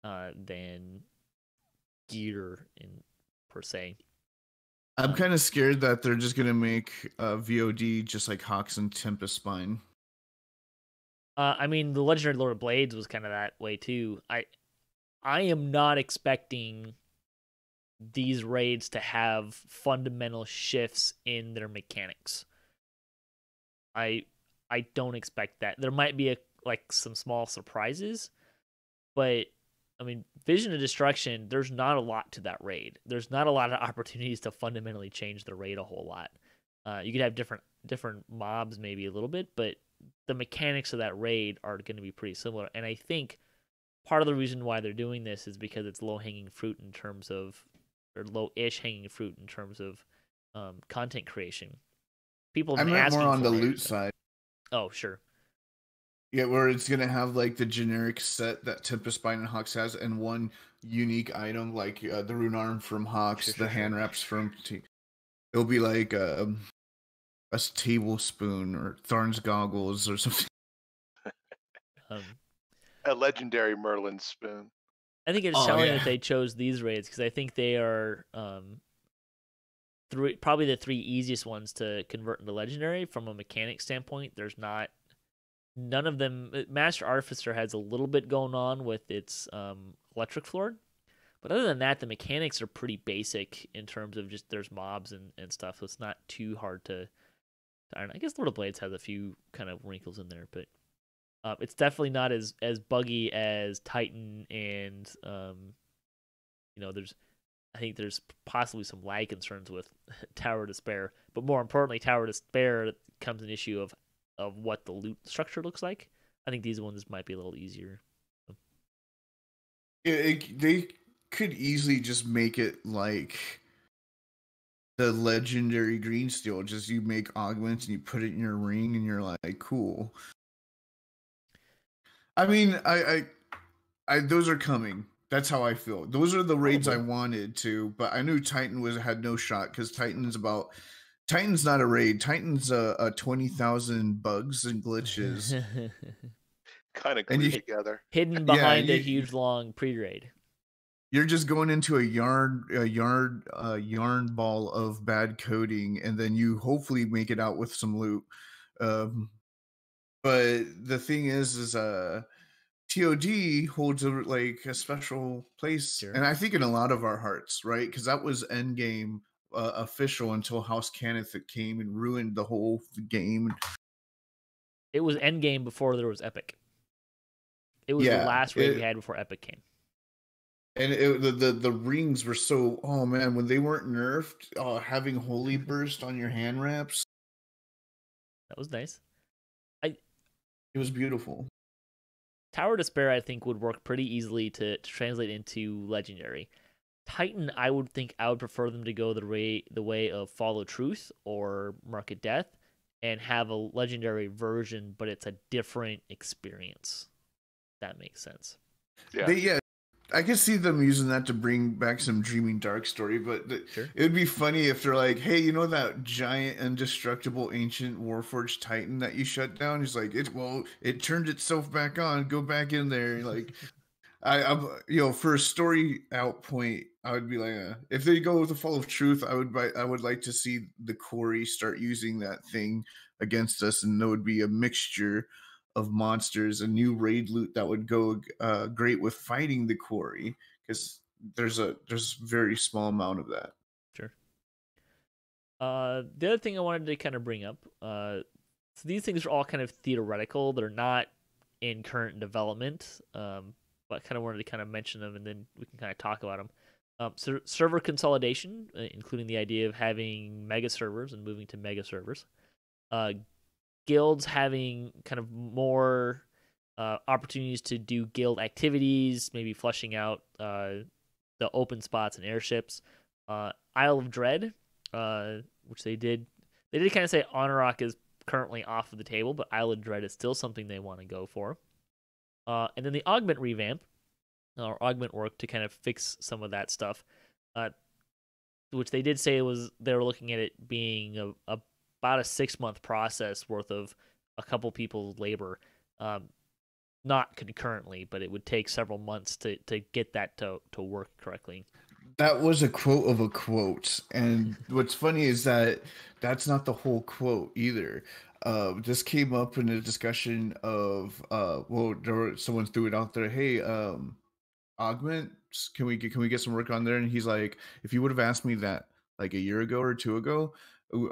than gear per se. I'm kind of scared that they're just going to make VOD just like Hawks and Tempest Spine. I mean, the Legendary Lord of Blades was kind of that way too. I am not expecting these raids to have fundamental shifts in their mechanics. I don't expect that. There might be some small surprises, but I mean, Vision of Destruction, there's not a lot to that raid. There's not a lot of opportunities to fundamentally change the raid a whole lot. You could have different mobs maybe a little bit, but the mechanics of that raid are going to be pretty similar. And I think part of the reason why they're doing this is because it's low-hanging fruit in terms of, or low-ish hanging fruit in terms of content creation. People have I been meant asking more on for the it, loot so. side. Oh, sure. Yeah, where it's gonna have like the generic set that Tempest Spine and Hawks has, and one unique item like the rune arm from Hawks, the hand wraps from. It'll be like a tablespoon or Thorn's goggles or something. A legendary Merlin spoon. I think it's telling that they chose these raids because I think they are probably the 3 easiest ones to convert into legendary from a mechanic standpoint. There's none of them. Master Artificer has a little bit going on with its electric floor, but other than that, the mechanics are pretty basic in terms of just there's mobs and stuff, so it's not too hard to iron. I guess Lord of Blades has a few kind of wrinkles in there, but it's definitely not as buggy as Titan, and I think there's possibly some lag concerns with Tower of Despair, but more importantly, Tower of Despair comes an issue of what the loot structure looks like. I think these ones might be a little easier. They could easily just make it like the legendary green steel. Just you make augments and you put it in your ring, and you're like, cool. I mean, I those are coming. That's how I feel. Those are the raids I wanted to, but I knew Titan had no shot because Titan's not a raid. Titan's a 20,000 bugs and glitches. Kind of glued together. Hidden behind a huge long pre-raid. You're just going into a yarn ball of bad coding, and then you hopefully make it out with some loot. But the thing is TOD holds a special place, and I think in a lot of our hearts, right? Because that was endgame official until House Cannith came and ruined the whole game. It was endgame before there was Epic. It was the last raid we had before Epic came. And the rings were so, oh man, when they weren't nerfed, having Holy Burst on your hand wraps. That was nice. It was beautiful. Tower of Despair, I think, would work pretty easily to translate into Legendary. Titan, I would prefer them to go the way of Follow Truth or Market Death and have a Legendary version, but it's a different experience. That makes sense. Yeah. I could see them using that to bring back some Dreaming Dark story, but it would be funny if they're like, hey, you know that giant indestructible ancient Warforged Titan that you shut down? He's like, it turned itself back on. Go back in there. Like, I'm for a story out point, I would be like, if they go with the Fall of Truth, I would like to see the Quarry start using that thing against us, and there would be a mixture of monsters, a new raid loot that would go great with fighting the Quarry, because there's a very small amount of that. Sure. The other thing I wanted to kind of bring up, so these things are all kind of theoretical. They're not in current development, but kind of wanted to kind of mention them, and then we can kind of talk about them. So server consolidation, including the idea of having mega servers and moving to mega servers. Guilds having kind of more opportunities to do guild activities, maybe fleshing out the open spots and airships. Isle of Dread, which they did kind of say Honorok is currently off of the table, but Isle of Dread is still something they want to go for. And then the Augment revamp, or Augment work to kind of fix some of that stuff, which they did say they were looking at it being about a 6-month process worth of a couple people's labor, not concurrently, but it would take several months to get that to work correctly. That was a quote of a quote, and what's funny is that that's not the whole quote either. this came up in a discussion of someone threw it out there. Hey, augment, can we get some work on there? And he's like, if you would have asked me that like a year ago or two ago,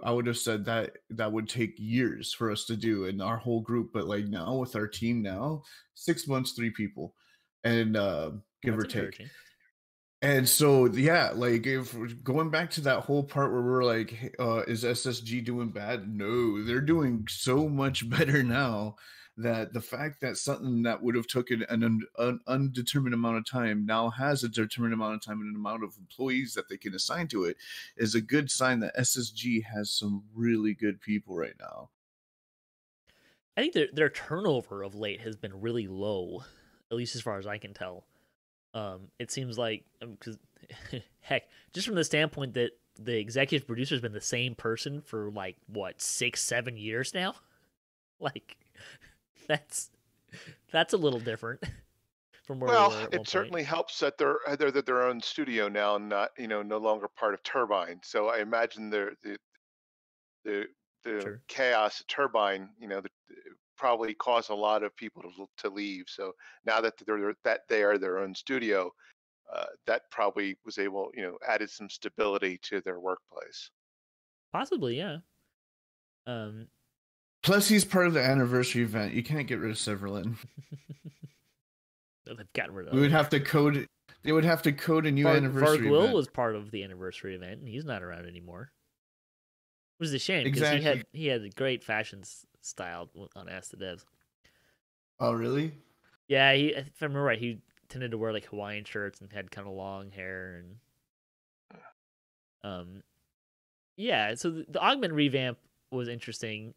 I would have said that would take years for us to do in our whole group. But like now with our team now, 6 months, 3 people, and give That's or take. encouraging. And so, yeah, like if going back to that whole part where we're like, hey, is SSG doing bad? No, they're doing so much better now that the fact that something that would have taken an undetermined amount of time now has a determined amount of time and an amount of employees that they can assign to it is a good sign that SSG has some really good people right now. I think their turnover of late has been really low, at least as far as I can tell. It seems like, because heck, just from the standpoint that the executive producer has been the same person for like what 6-7 years now, like that's a little different from where we were at one it certainly helps that they're their own studio now, and not no longer part of Turbine. So I imagine the Sure. chaos at Turbine, probably caused a lot of people to leave. So now that they are their own studio, that probably was able, added some stability to their workplace. Possibly, yeah. Plus, he's part of the anniversary event. You can't get rid of Severlin. They've gotten rid of. We would have to code. They would have to code a new anniversary Varg Will event. was part of the anniversary event, and he's not around anymore. It was a shame because Exactly. he had a great fashion style on Ask the Devs. Oh, really? Yeah, if I remember right, he tended to wear like Hawaiian shirts and had kind of long hair and yeah. So the augment revamp was interesting.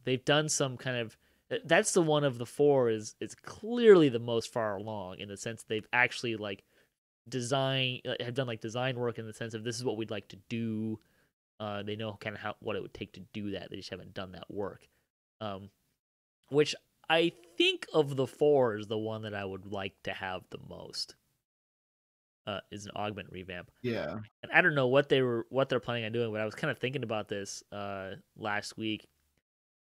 They've done some kind of that's the one of the 4 is clearly the most far along in the sense they've actually like have done like design work in the sense of this is what we'd like to do. They know kind of what it would take to do that. They just haven't done that work. Which I think of the 4 is the one that I would like to have the most. Is an augment revamp. Yeah. And I don't know what they're planning on doing, but I was kind of thinking about this last week,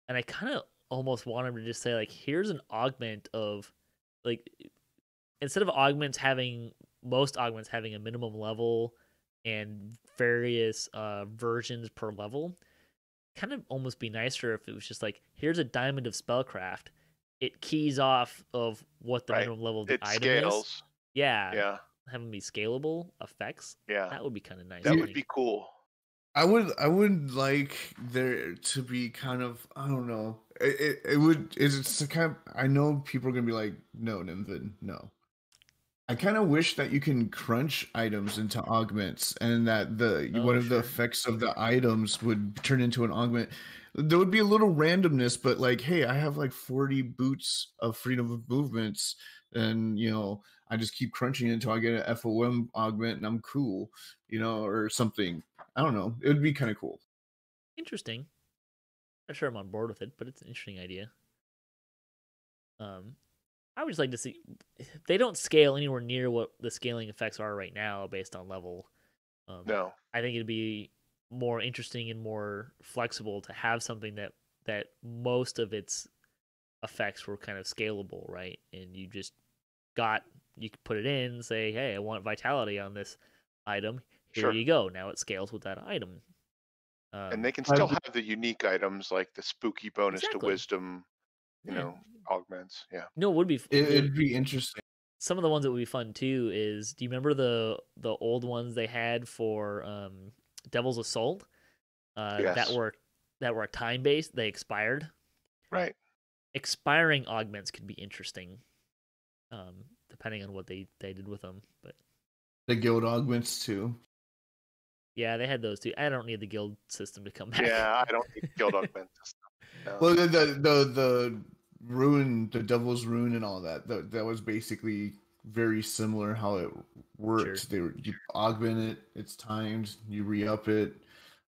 and I kind of almost want them to just say like, here's an augment of like instead of most augments having a minimum level and various versions per level, kind of almost be nicer if it was just like, here's a diamond of spellcraft. It keys off of what the minimum level of the item scales. is. Yeah. Yeah. Having be scalable effects. Yeah. That would be kind of nice. That would be cool. I would like there to be kind of, I don't know. It's kind of, I know people are gonna be like, no, Nimvind, no. I kind of wish that you can crunch items into augments, and that one of the effects of the items would turn into an augment. There would be a little randomness, but like, hey, I have like 40 boots of freedom of movements, and I just keep crunching until I get an FOM augment, and I'm cool, or something. I don't know. It would be kind of cool. Interesting. Not sure I'm on board with it, but it's an interesting idea. I would just like to see they don't scale anywhere near what the scaling effects are right now based on level. No, I think it'd be more interesting and more flexible to have something that most of its effects were kind of scalable, right? And you could put it in, say, hey, I want vitality on this item. Here you go. Now it scales with that item. And they can still have the unique items like the spooky bonus to wisdom, augments. Yeah. No, it would be. It'd be interesting. Some of the ones that would be fun too is, do you remember the old ones they had for Devil's Assault? Yes. That were time based. They expired. Right. Expiring augments could be interesting, depending on what they did with them. But the guild augments too. Yeah, they had those too. I don't need the guild system to come back. Yeah, I don't need guild augment system. No. Well, the rune, the devil's rune, and all that. That was basically very similar how it worked. Sure. You augment it, it's timed, you re-up it.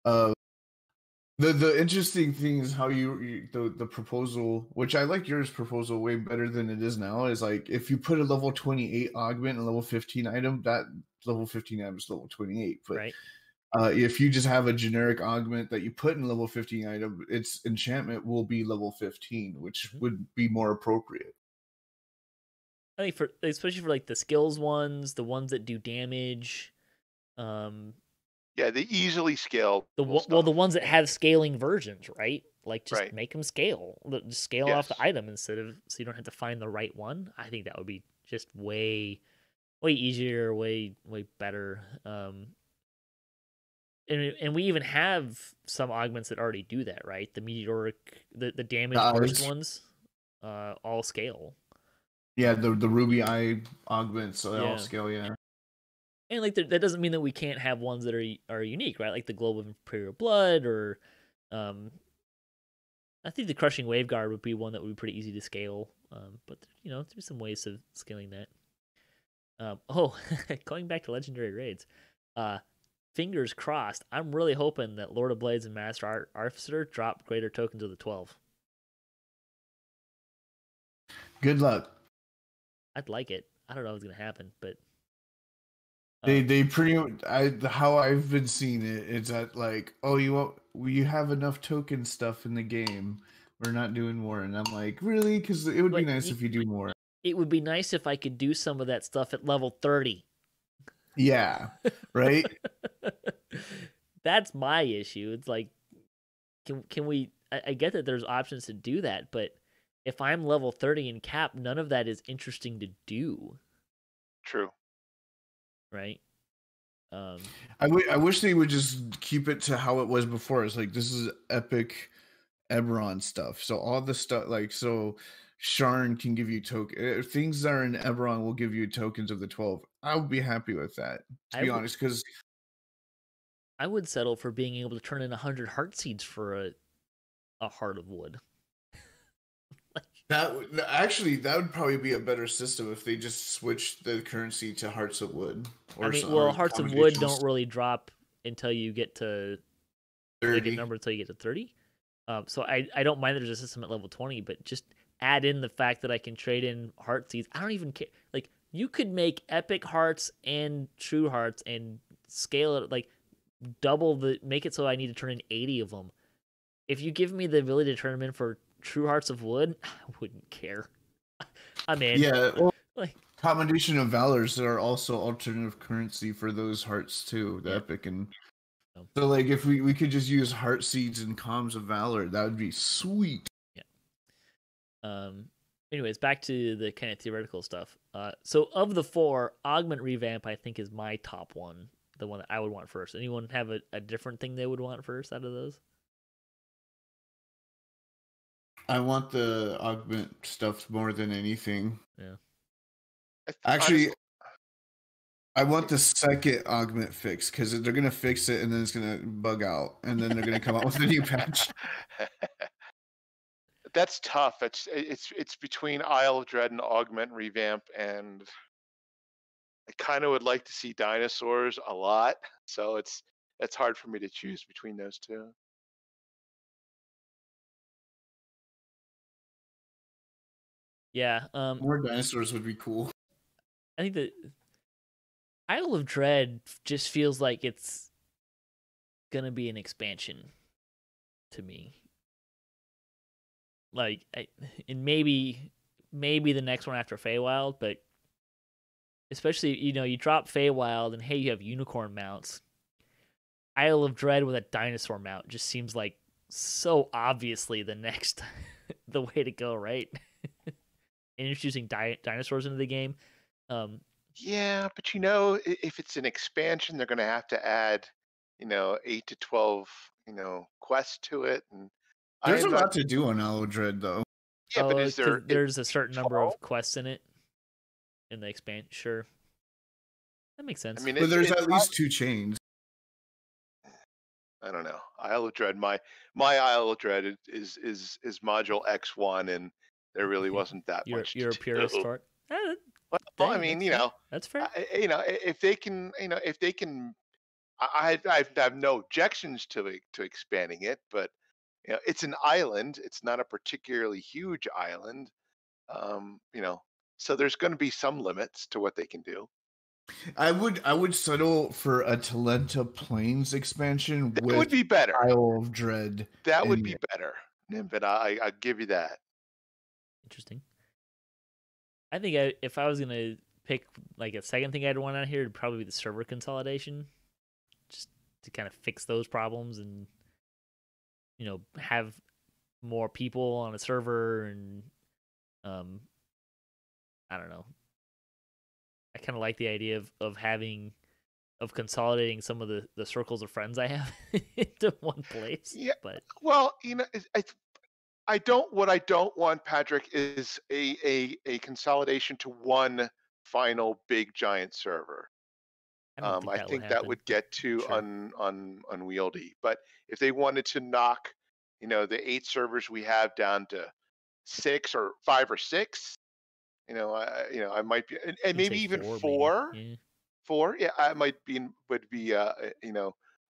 The interesting thing is how the proposal, which I like yours proposal way better than it is now, is like if you put a level 28 augment and level 15 item, that level 15 item is level 28. But right. If you just have a generic augment that you put in level 15 item, its enchantment will be level 15, which would be more appropriate. I think especially for like the skills ones, the ones that do damage, Yeah, they easily scale. the ones that have scaling versions, right? Like just Right. make them scale, just scale off the Yes. item instead of so you don't have to find the right one. I think that would be just way easier, way better. And we even have some augments that already do that, right? The meteoric, the damage burst ones, all scale. Yeah, the ruby eye augments, so they all Yeah. scale. Yeah. And like that doesn't mean that we can't have ones that are unique, right? Like the Globe of Imperial Blood, or I think the Crushing Wave Guard would be one that would be pretty easy to scale. But you know, there's some ways of scaling that. Going back to legendary raids, fingers crossed. I'm really hoping that Lord of Blades and Master Artificer drop greater tokens of the 12. Good luck. I'd like it. I don't know what's gonna happen, but they pretty how I've been seeing it is that like, oh, you have enough token stuff in the game. We're not doing more, and I'm like, really? Because it would be nice if you do more. It would be nice if I could do some of that stuff at level 30. Yeah, right. That's my issue. It's like, can we? I get that there's options to do that, but if I'm level 30 in cap, none of that is interesting to do. True. Right. I wish they would just keep it to how it was before. It's like, this is epic Eberron stuff. So all the stuff, like, so Sharn can give you things that are in Eberron will give you tokens of the 12. I would be happy with that, to be honest, because I would settle for being able to turn in 100 heart seeds for a heart of wood. That would probably be a better system if they just switched the currency to Hearts of Wood. Hearts of Wood don't really drop until you get to 30. Until you get to 30. So I don't mind that there's a system at level 20, but just add in the fact that I can trade in heart seeds. I don't even care. Like, you could make epic hearts and true hearts and scale it, like make it so I need to turn in 80 of them. If you give me the ability to turn them in for true hearts of wood, I wouldn't care. I'm in. Yeah, well, like Commendation of Valors are also alternative currency for those hearts too, the epic, and so like if we could just use heart seeds and comms of valor, that would be sweet. Yeah. Anyways, back to the kind of theoretical stuff. So of the 4, augment revamp I think is my top one, the one that I would want first. Anyone have a different thing they would want first out of those? I want the augment stuff more than anything. Yeah. Actually, I want the second augment fix, because they're gonna fix it and then it's gonna bug out, and then they're gonna come out with a new patch. That's tough. It's between Isle of Dread and augment revamp, and I kind of would like to see dinosaurs a lot. So it's hard for me to choose between those two. Yeah. More dinosaurs would be cool. I think that Isle of Dread just feels like it's gonna be an expansion to me. Like, and maybe the next one after Feywild, but especially, you drop Feywild and hey, you have unicorn mounts. Isle of Dread with a dinosaur mount just seems like so obviously the next the way to go, right? Introducing dinosaurs into the game. Yeah, but if it's an expansion, they're going to have to add, 8 to 12, quests to it, and there's a lot to do on Isle of Dread, though. Yeah, but is there? There's a certain number of quests in it, in the expansion. Sure, that makes sense. I mean, but there's at least 2 chains. I don't know. Isle of Dread. My Isle of Dread is module X1, and there really wasn't that much. You're a purist for it. Well, I mean, that's fair. If they can, I have no objections to expanding it, but it's an island. It's not a particularly huge island, so there's going to be some limits to what they can do. I would settle for a Talenta Plains expansion That would with be better. Isle of Dread That would in be it. better, Nimvind. I give you that. Interesting. I think if I was gonna pick like a second thing I'd want out here, it'd probably be the server consolidation, just to kind of fix those problems and have more people on a server and I don't know. I kind of like the idea of consolidating some of the circles of friends I have into one place. Yeah. But Well, I don't. What I don't want, Patrick, is a consolidation to one final big giant server. I don't think I that would think that happen. would get too Sure. unwieldy. But if they wanted to knock, the 8 servers we have down to 6 or 5 or 6, I might be, and You'd maybe say even 4, maybe. 4, Yeah. 4. Yeah, I would be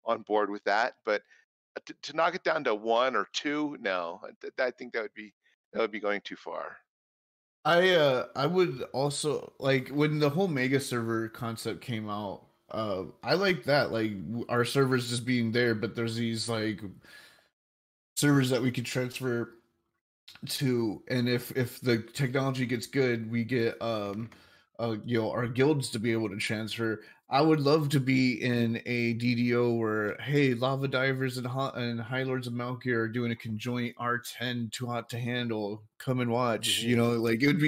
on board with that. But to knock it down to 1 or 2, no, I think that would be going too far. I would also like when the whole mega server concept came out. I like that, like our servers just being there, but there's these like servers that we could transfer to, and if the technology gets good, we get our guilds to be able to transfer. I would love to be in a DDO where, hey, lava divers and high lords of Malkia are doing a conjoint R10 too hot to handle, come and watch. Ooh. Like it'd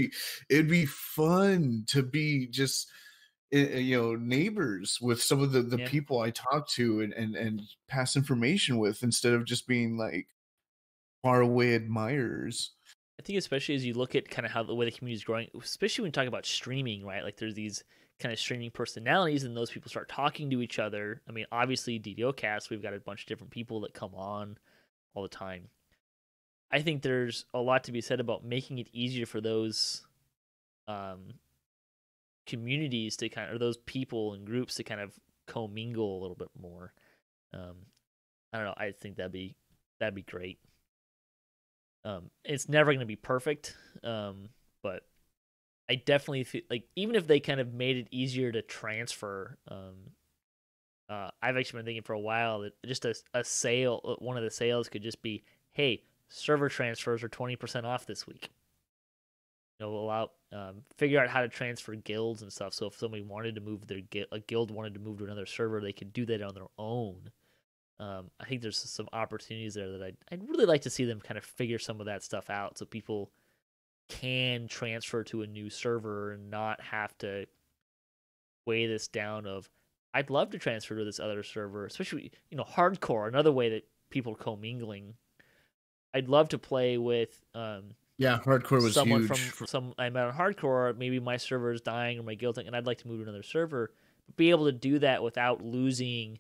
be fun to be just neighbors with some of the Yeah. people I talk to and pass information with, instead of just being like faraway admirers. I think especially as you look at kind of how the way the community is growing, especially when you talk about streaming, right? Like there's these kind of streaming personalities, and those people start talking to each other. I mean, obviously DDOCast, we've got a bunch of different people that come on all the time. I think there's a lot to be said about making it easier for those communities to or those people and groups to kind of commingle a little bit more. I don't know. I think that'd be great. It's never going to be perfect, but I definitely feel like even if they kind of made it easier to transfer, I've actually been thinking for a while that just a sale, one of the sales could just be, hey, server transfers are 20% off this week. Allow figure out how to transfer guilds and stuff. So if somebody wanted to move a guild wanted to move to another server, they could do that on their own. I think there's some opportunities there that I'd really like to see them kind of figure some of that stuff out, so people can transfer to a new server and not have to weigh this down of, I'd love to transfer to this other server, especially, hardcore, another way that people commingling. I'd love to play with Yeah, hardcore was someone huge. from some I met on hardcore, maybe my server is dying or my guild thing, and I'd like to move to another server, but be able to do that without losing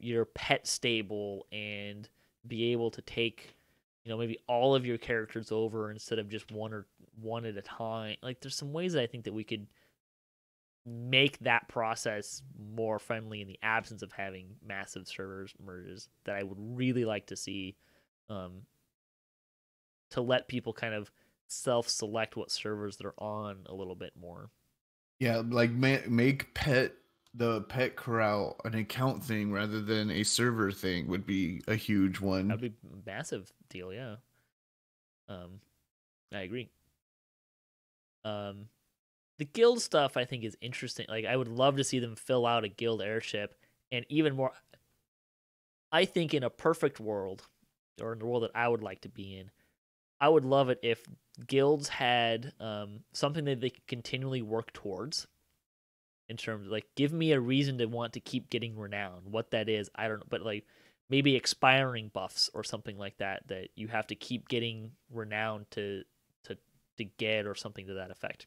your pet stable, and be able to take maybe all of your characters over instead of just one at a time. Like there's some ways that I think that we could make that process more friendly in the absence of having massive servers merges, that I would really like to see, to let people kind of self-select what servers they're on a little bit more. Yeah, like make the pet corral an account thing rather than a server thing would be a huge one. That'd be a massive deal, yeah. I agree. The guild stuff I think is interesting. Like I would love to see them fill out a guild airship, and even more, I think in a perfect world, or in the world that I would like to be in, I would love it if guilds had something that they could continually work towards. In terms of, like, give me a reason to want to keep getting renown. What that is, I don't know, but like maybe expiring buffs or something like that you have to keep getting renown to get, or something to that effect.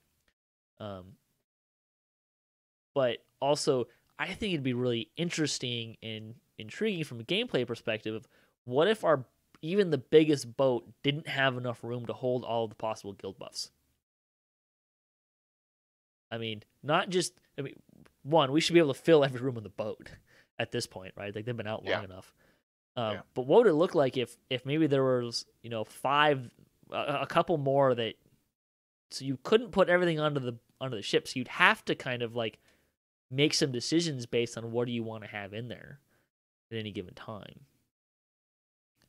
But also, I think it'd be really interesting and intriguing from a gameplay perspective of, what if even the biggest boat didn't have enough room to hold all of the possible guild buffs? I mean, one, we should be able to fill every room on the boat at this point, right? Like they've been out long enough. But what would it look like if maybe there was, 5, a couple more that, so you couldn't put everything onto the ship, so you'd have to kind of like make some decisions based on what do you want to have in there at any given time.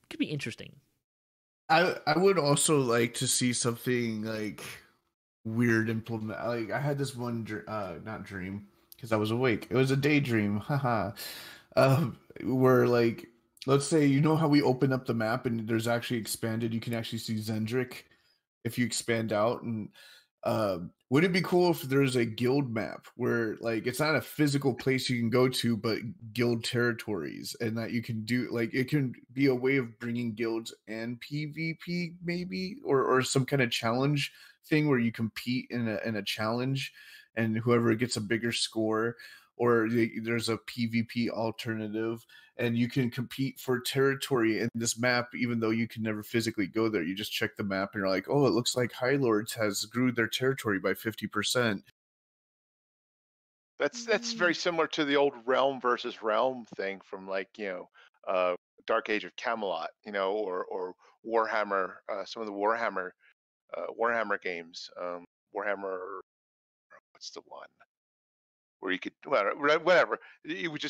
It could be interesting. I would also like to see something like weird implement. Like I had this one not dream because I was awake. It was a daydream. Haha. Where like let's say you know how we open up the map and there's actually expanded. You can actually see Zendrick if you expand out and would it be cool if there's a guild map where like it's not a physical place you can go to but guild territories and that you can do like it can be a way of bringing guilds and PvP maybe or some kind of challenge thing where you compete in a challenge and whoever gets a bigger score or there's a PvP alternative and you can compete for territory in this map even though you can never physically go there. You just check the map and you're like, oh, it looks like High Lords has grew their territory by 50%. That's very similar to the old realm versus realm thing from like Dark Age of Camelot, or Warhammer, some of the Warhammer games, Warhammer, what's the one where you could whatever you would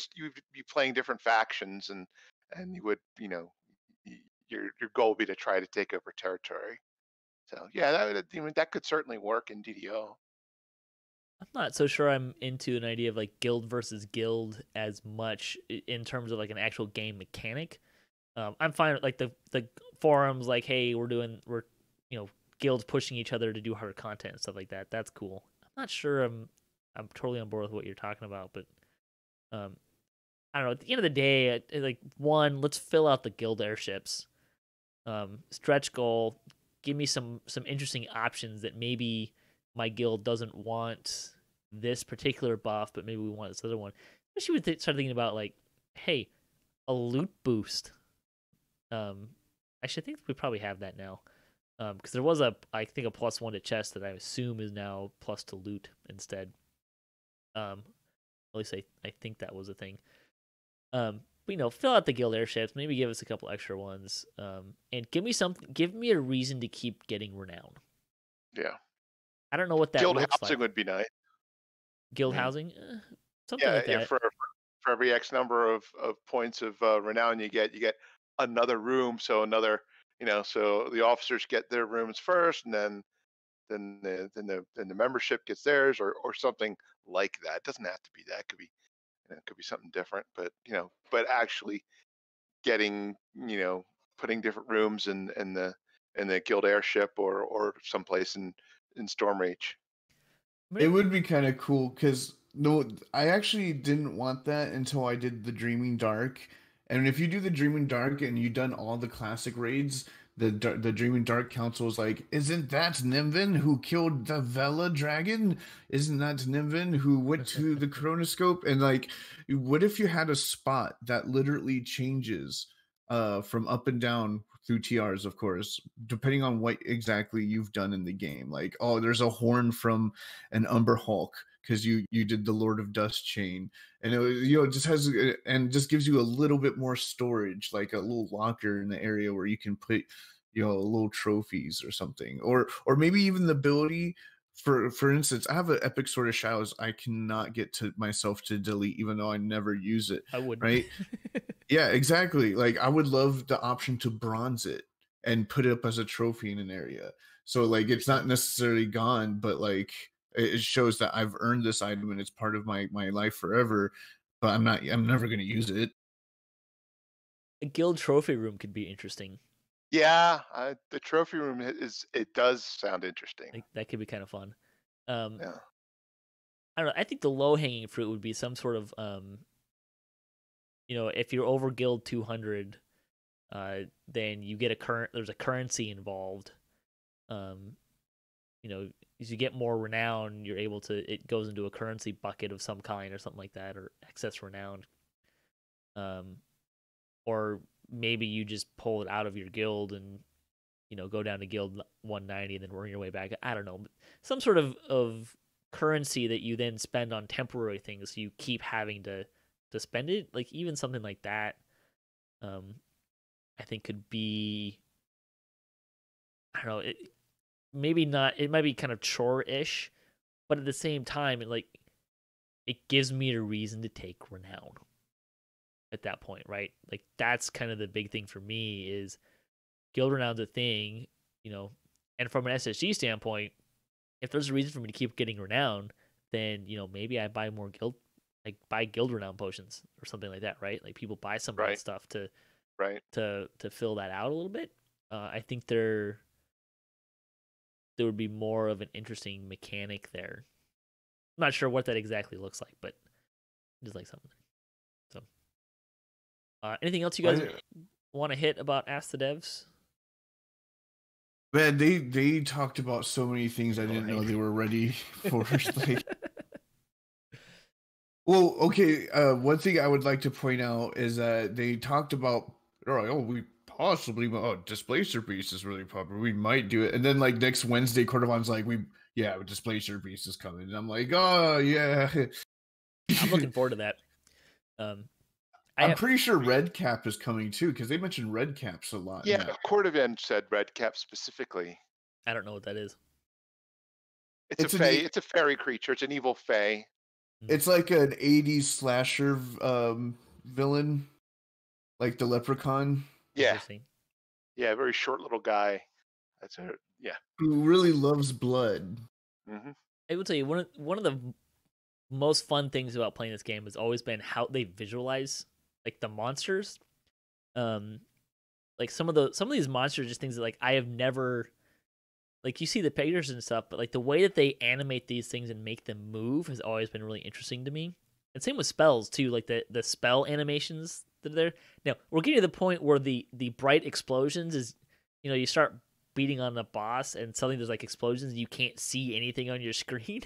be playing different factions and you would your goal would be to try to take over territory. So yeah, that could certainly work in DDO. I'm not so sure I'm into an idea of like guild versus guild as much in terms of like an actual game mechanic. I'm fine with like the forums like, hey, we're guilds pushing each other to do harder content and stuff like that. That's cool. I'm not sure I'm totally on board with what you're talking about, but I don't know. At the end of the day, like one, let's fill out the guild airships. Stretch goal, give me some interesting options that maybe my guild doesn't want this particular buff, but maybe we want this other one. Especially would start thinking about like, hey, a loot boost. Actually, I think we probably have that now. Because there was I think a +1 to chest that I assume is now plus to loot instead. At least I think that was a thing. But fill out the guild airships, maybe give us a couple extra ones, and give me a reason to keep getting renown. Yeah. I don't know what that guild looks housing like. would be nice. Guild housing, something like that. Yeah, for every X number of points of renown you get another room. So so the officers get their rooms first, and then the membership gets theirs, or something like that. It doesn't have to be that. It could be something different. But but actually getting putting different rooms in the guild airship or someplace in Stormreach. It would be kind of cool because no, I actually didn't want that until I did the Dreaming Dark. And if you do the Dreaming Dark and you've done all the classic raids, the Dreaming Dark Council is like, isn't that Nimvind who killed the Vela dragon? Isn't that Nimvind who went to the chronoscope? And like, what if you had a spot that literally changes from up and down through TRs, of course, depending on what exactly you've done in the game. Like, oh, there's a horn from an Umber Hulk because you did the Lord of Dust chain, and it just has and just gives you a little bit more storage, like a little locker in the area where you can put little trophies or something, or maybe even the ability. For instance, I have an Epic Sword of Shadows I cannot get to myself to delete, even though I never use it. I would, right? Yeah, exactly. Like I would love the option to bronze it and put it up as a trophy in an area. So like it's not necessarily gone, but like it shows that I've earned this item and it's part of my life forever. But I'm never gonna use it. A guild trophy room could be interesting. Yeah, the trophy room it does sound interesting. Like, that could be kind of fun. Yeah. I don't know. I think the low hanging fruit would be some sort of if you're over guild 200, then you get there's a currency involved. As you get more renown, you're able to, it goes into a currency bucket of some kind or something like that, or excess renown. Or maybe you just pull it out of your guild and go down to guild 190 and then work your way back. I don't know, but some sort of currency that you then spend on temporary things, so you keep having to spend it. Like even something like that, I think could be, I don't know, maybe not. It might be kind of chore-ish, but at the same time, it gives me a reason to take renown at that point, right? Like that's kind of the big thing for me is guild renown's a thing, and from an SSG standpoint, if there's a reason for me to keep getting renown, then maybe I buy more buy guild renown potions or something like that, right? Like people buy some of that stuff to fill that out a little bit. I think there would be more of an interesting mechanic there. I'm not sure what that exactly looks like, but just like something. So, anything else you guys want to hit about Ask the Devs? Man, they talked about so many things I didn't know they were ready for. Like, well, okay. One thing I would like to point out is that they talked about, we possibly, Displacer Beast is really popular. We might do it, and then like next Wednesday, Cordovan's like, Displacer Beast is coming, and I'm like, oh yeah. I'm looking forward to that. I'm pretty sure Red Cap is coming too, because they mentioned Red Caps a lot. Yeah, Cordovan said Red Cap specifically. I don't know what that is. It's a fae. It's a fairy creature. It's an evil fae. It's like an 80s slasher villain, like the Leprechaun. Yeah. Yeah, very short little guy. Who really loves blood. Mm-hmm. I will tell you, one of the most fun things about playing this game has always been how they visualize like the monsters. Like some of these monsters are just things that like I have never, like you see the pictures and stuff, but like the way that they animate these things and make them move has always been really interesting to me. And same with spells too, like the spell animations that are there. Now we're getting to the point where the bright explosions is, you start beating on the boss and suddenly there's like explosions and you can't see anything on your screen.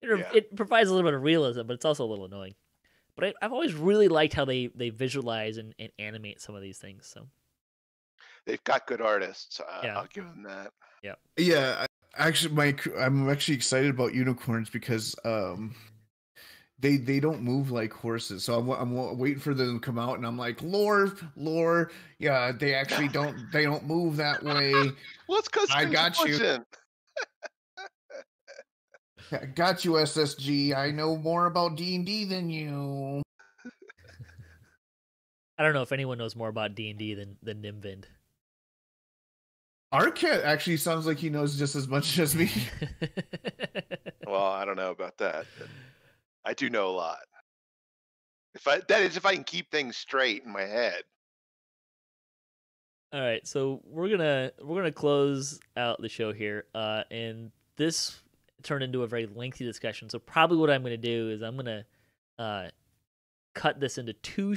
It provides a little bit of realism, but it's also a little annoying. But I've always really liked how they visualize and animate some of these things. So they've got good artists. I'll give them that. Yeah. Yeah. Actually, Mike, I'm actually excited about unicorns because they don't move like horses. So I'm waiting for them to come out, and I'm like, lore. Yeah, they actually don't move that way. Well, it's because I got you. I got you, SSG. I know more about D&D than you. I don't know if anyone knows more about D&D than Nimvind. Arkat actually sounds like he knows just as much as me. Well, I don't know about that. But I do know a lot. If I can keep things straight in my head. All right, so we're gonna close out the show here, and this turned into a very lengthy discussion. So probably what I'm gonna do is I'm gonna cut this into two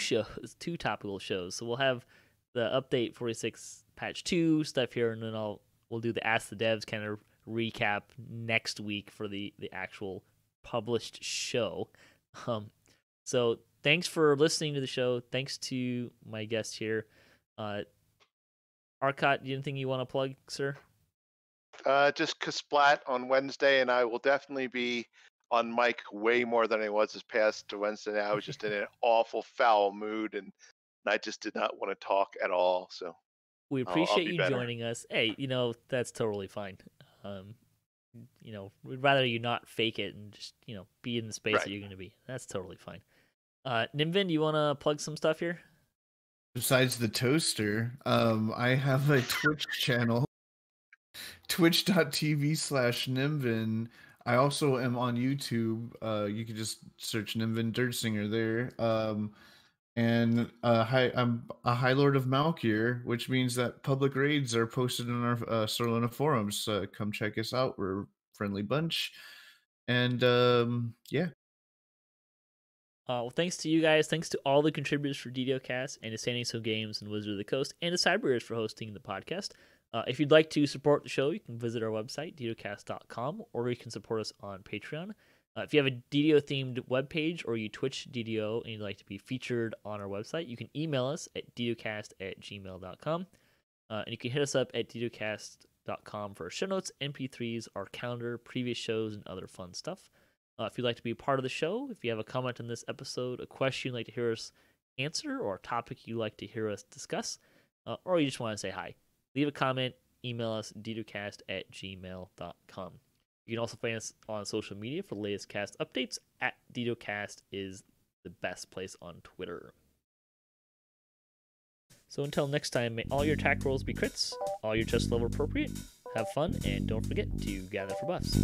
topical shows. So we'll have the update 46 patch 2 stuff here, and then we'll do the Ask the Devs kind of recap next week for the actual published show. So thanks for listening to the show. Thanks to my guest here. Arkat, anything you want to plug, sir? Just Kasplat on Wednesday, and I will definitely be on mic way more than I was this past Wednesday. I was just in an awful foul mood, and I just did not want to talk at all. So we appreciate you joining us. Hey, that's totally fine. We'd rather you not fake it and just be in the space that you're going to be. That's totally fine. Nimvind, you want to plug some stuff here? Besides the toaster, I have a Twitch channel, twitch.tv/Nimvind. I also am on YouTube. You can just search Nimvind Dirtsinger there. And I'm a High Lord of Malkir, which means that public raids are posted in our Sorlona forums. Come check us out. We're a friendly bunch. And yeah. Well, thanks to you guys. Thanks to all the contributors for DDOCast and to Standing So Games and Wizard of the Coast and to Cyberbears for hosting the podcast. If you'd like to support the show, you can visit our website, DDOcast.com, or you can support us on Patreon. If you have a DDO-themed webpage or you Twitch DDO and you'd like to be featured on our website, you can email us at ddocast@gmail.com. And you can hit us up at ddocast.com for show notes, MP3s, our calendar, previous shows, and other fun stuff. If you'd like to be a part of the show, if you have a comment on this episode, a question you'd like to hear us answer, or a topic you'd like to hear us discuss, or you just want to say hi, leave a comment, email us, ddocast@gmail.com. You can also find us on social media for the latest cast updates. At DDOCast is the best place on Twitter. So until next time, may all your attack rolls be crits, all your chest level appropriate, have fun, and don't forget to gather for buffs.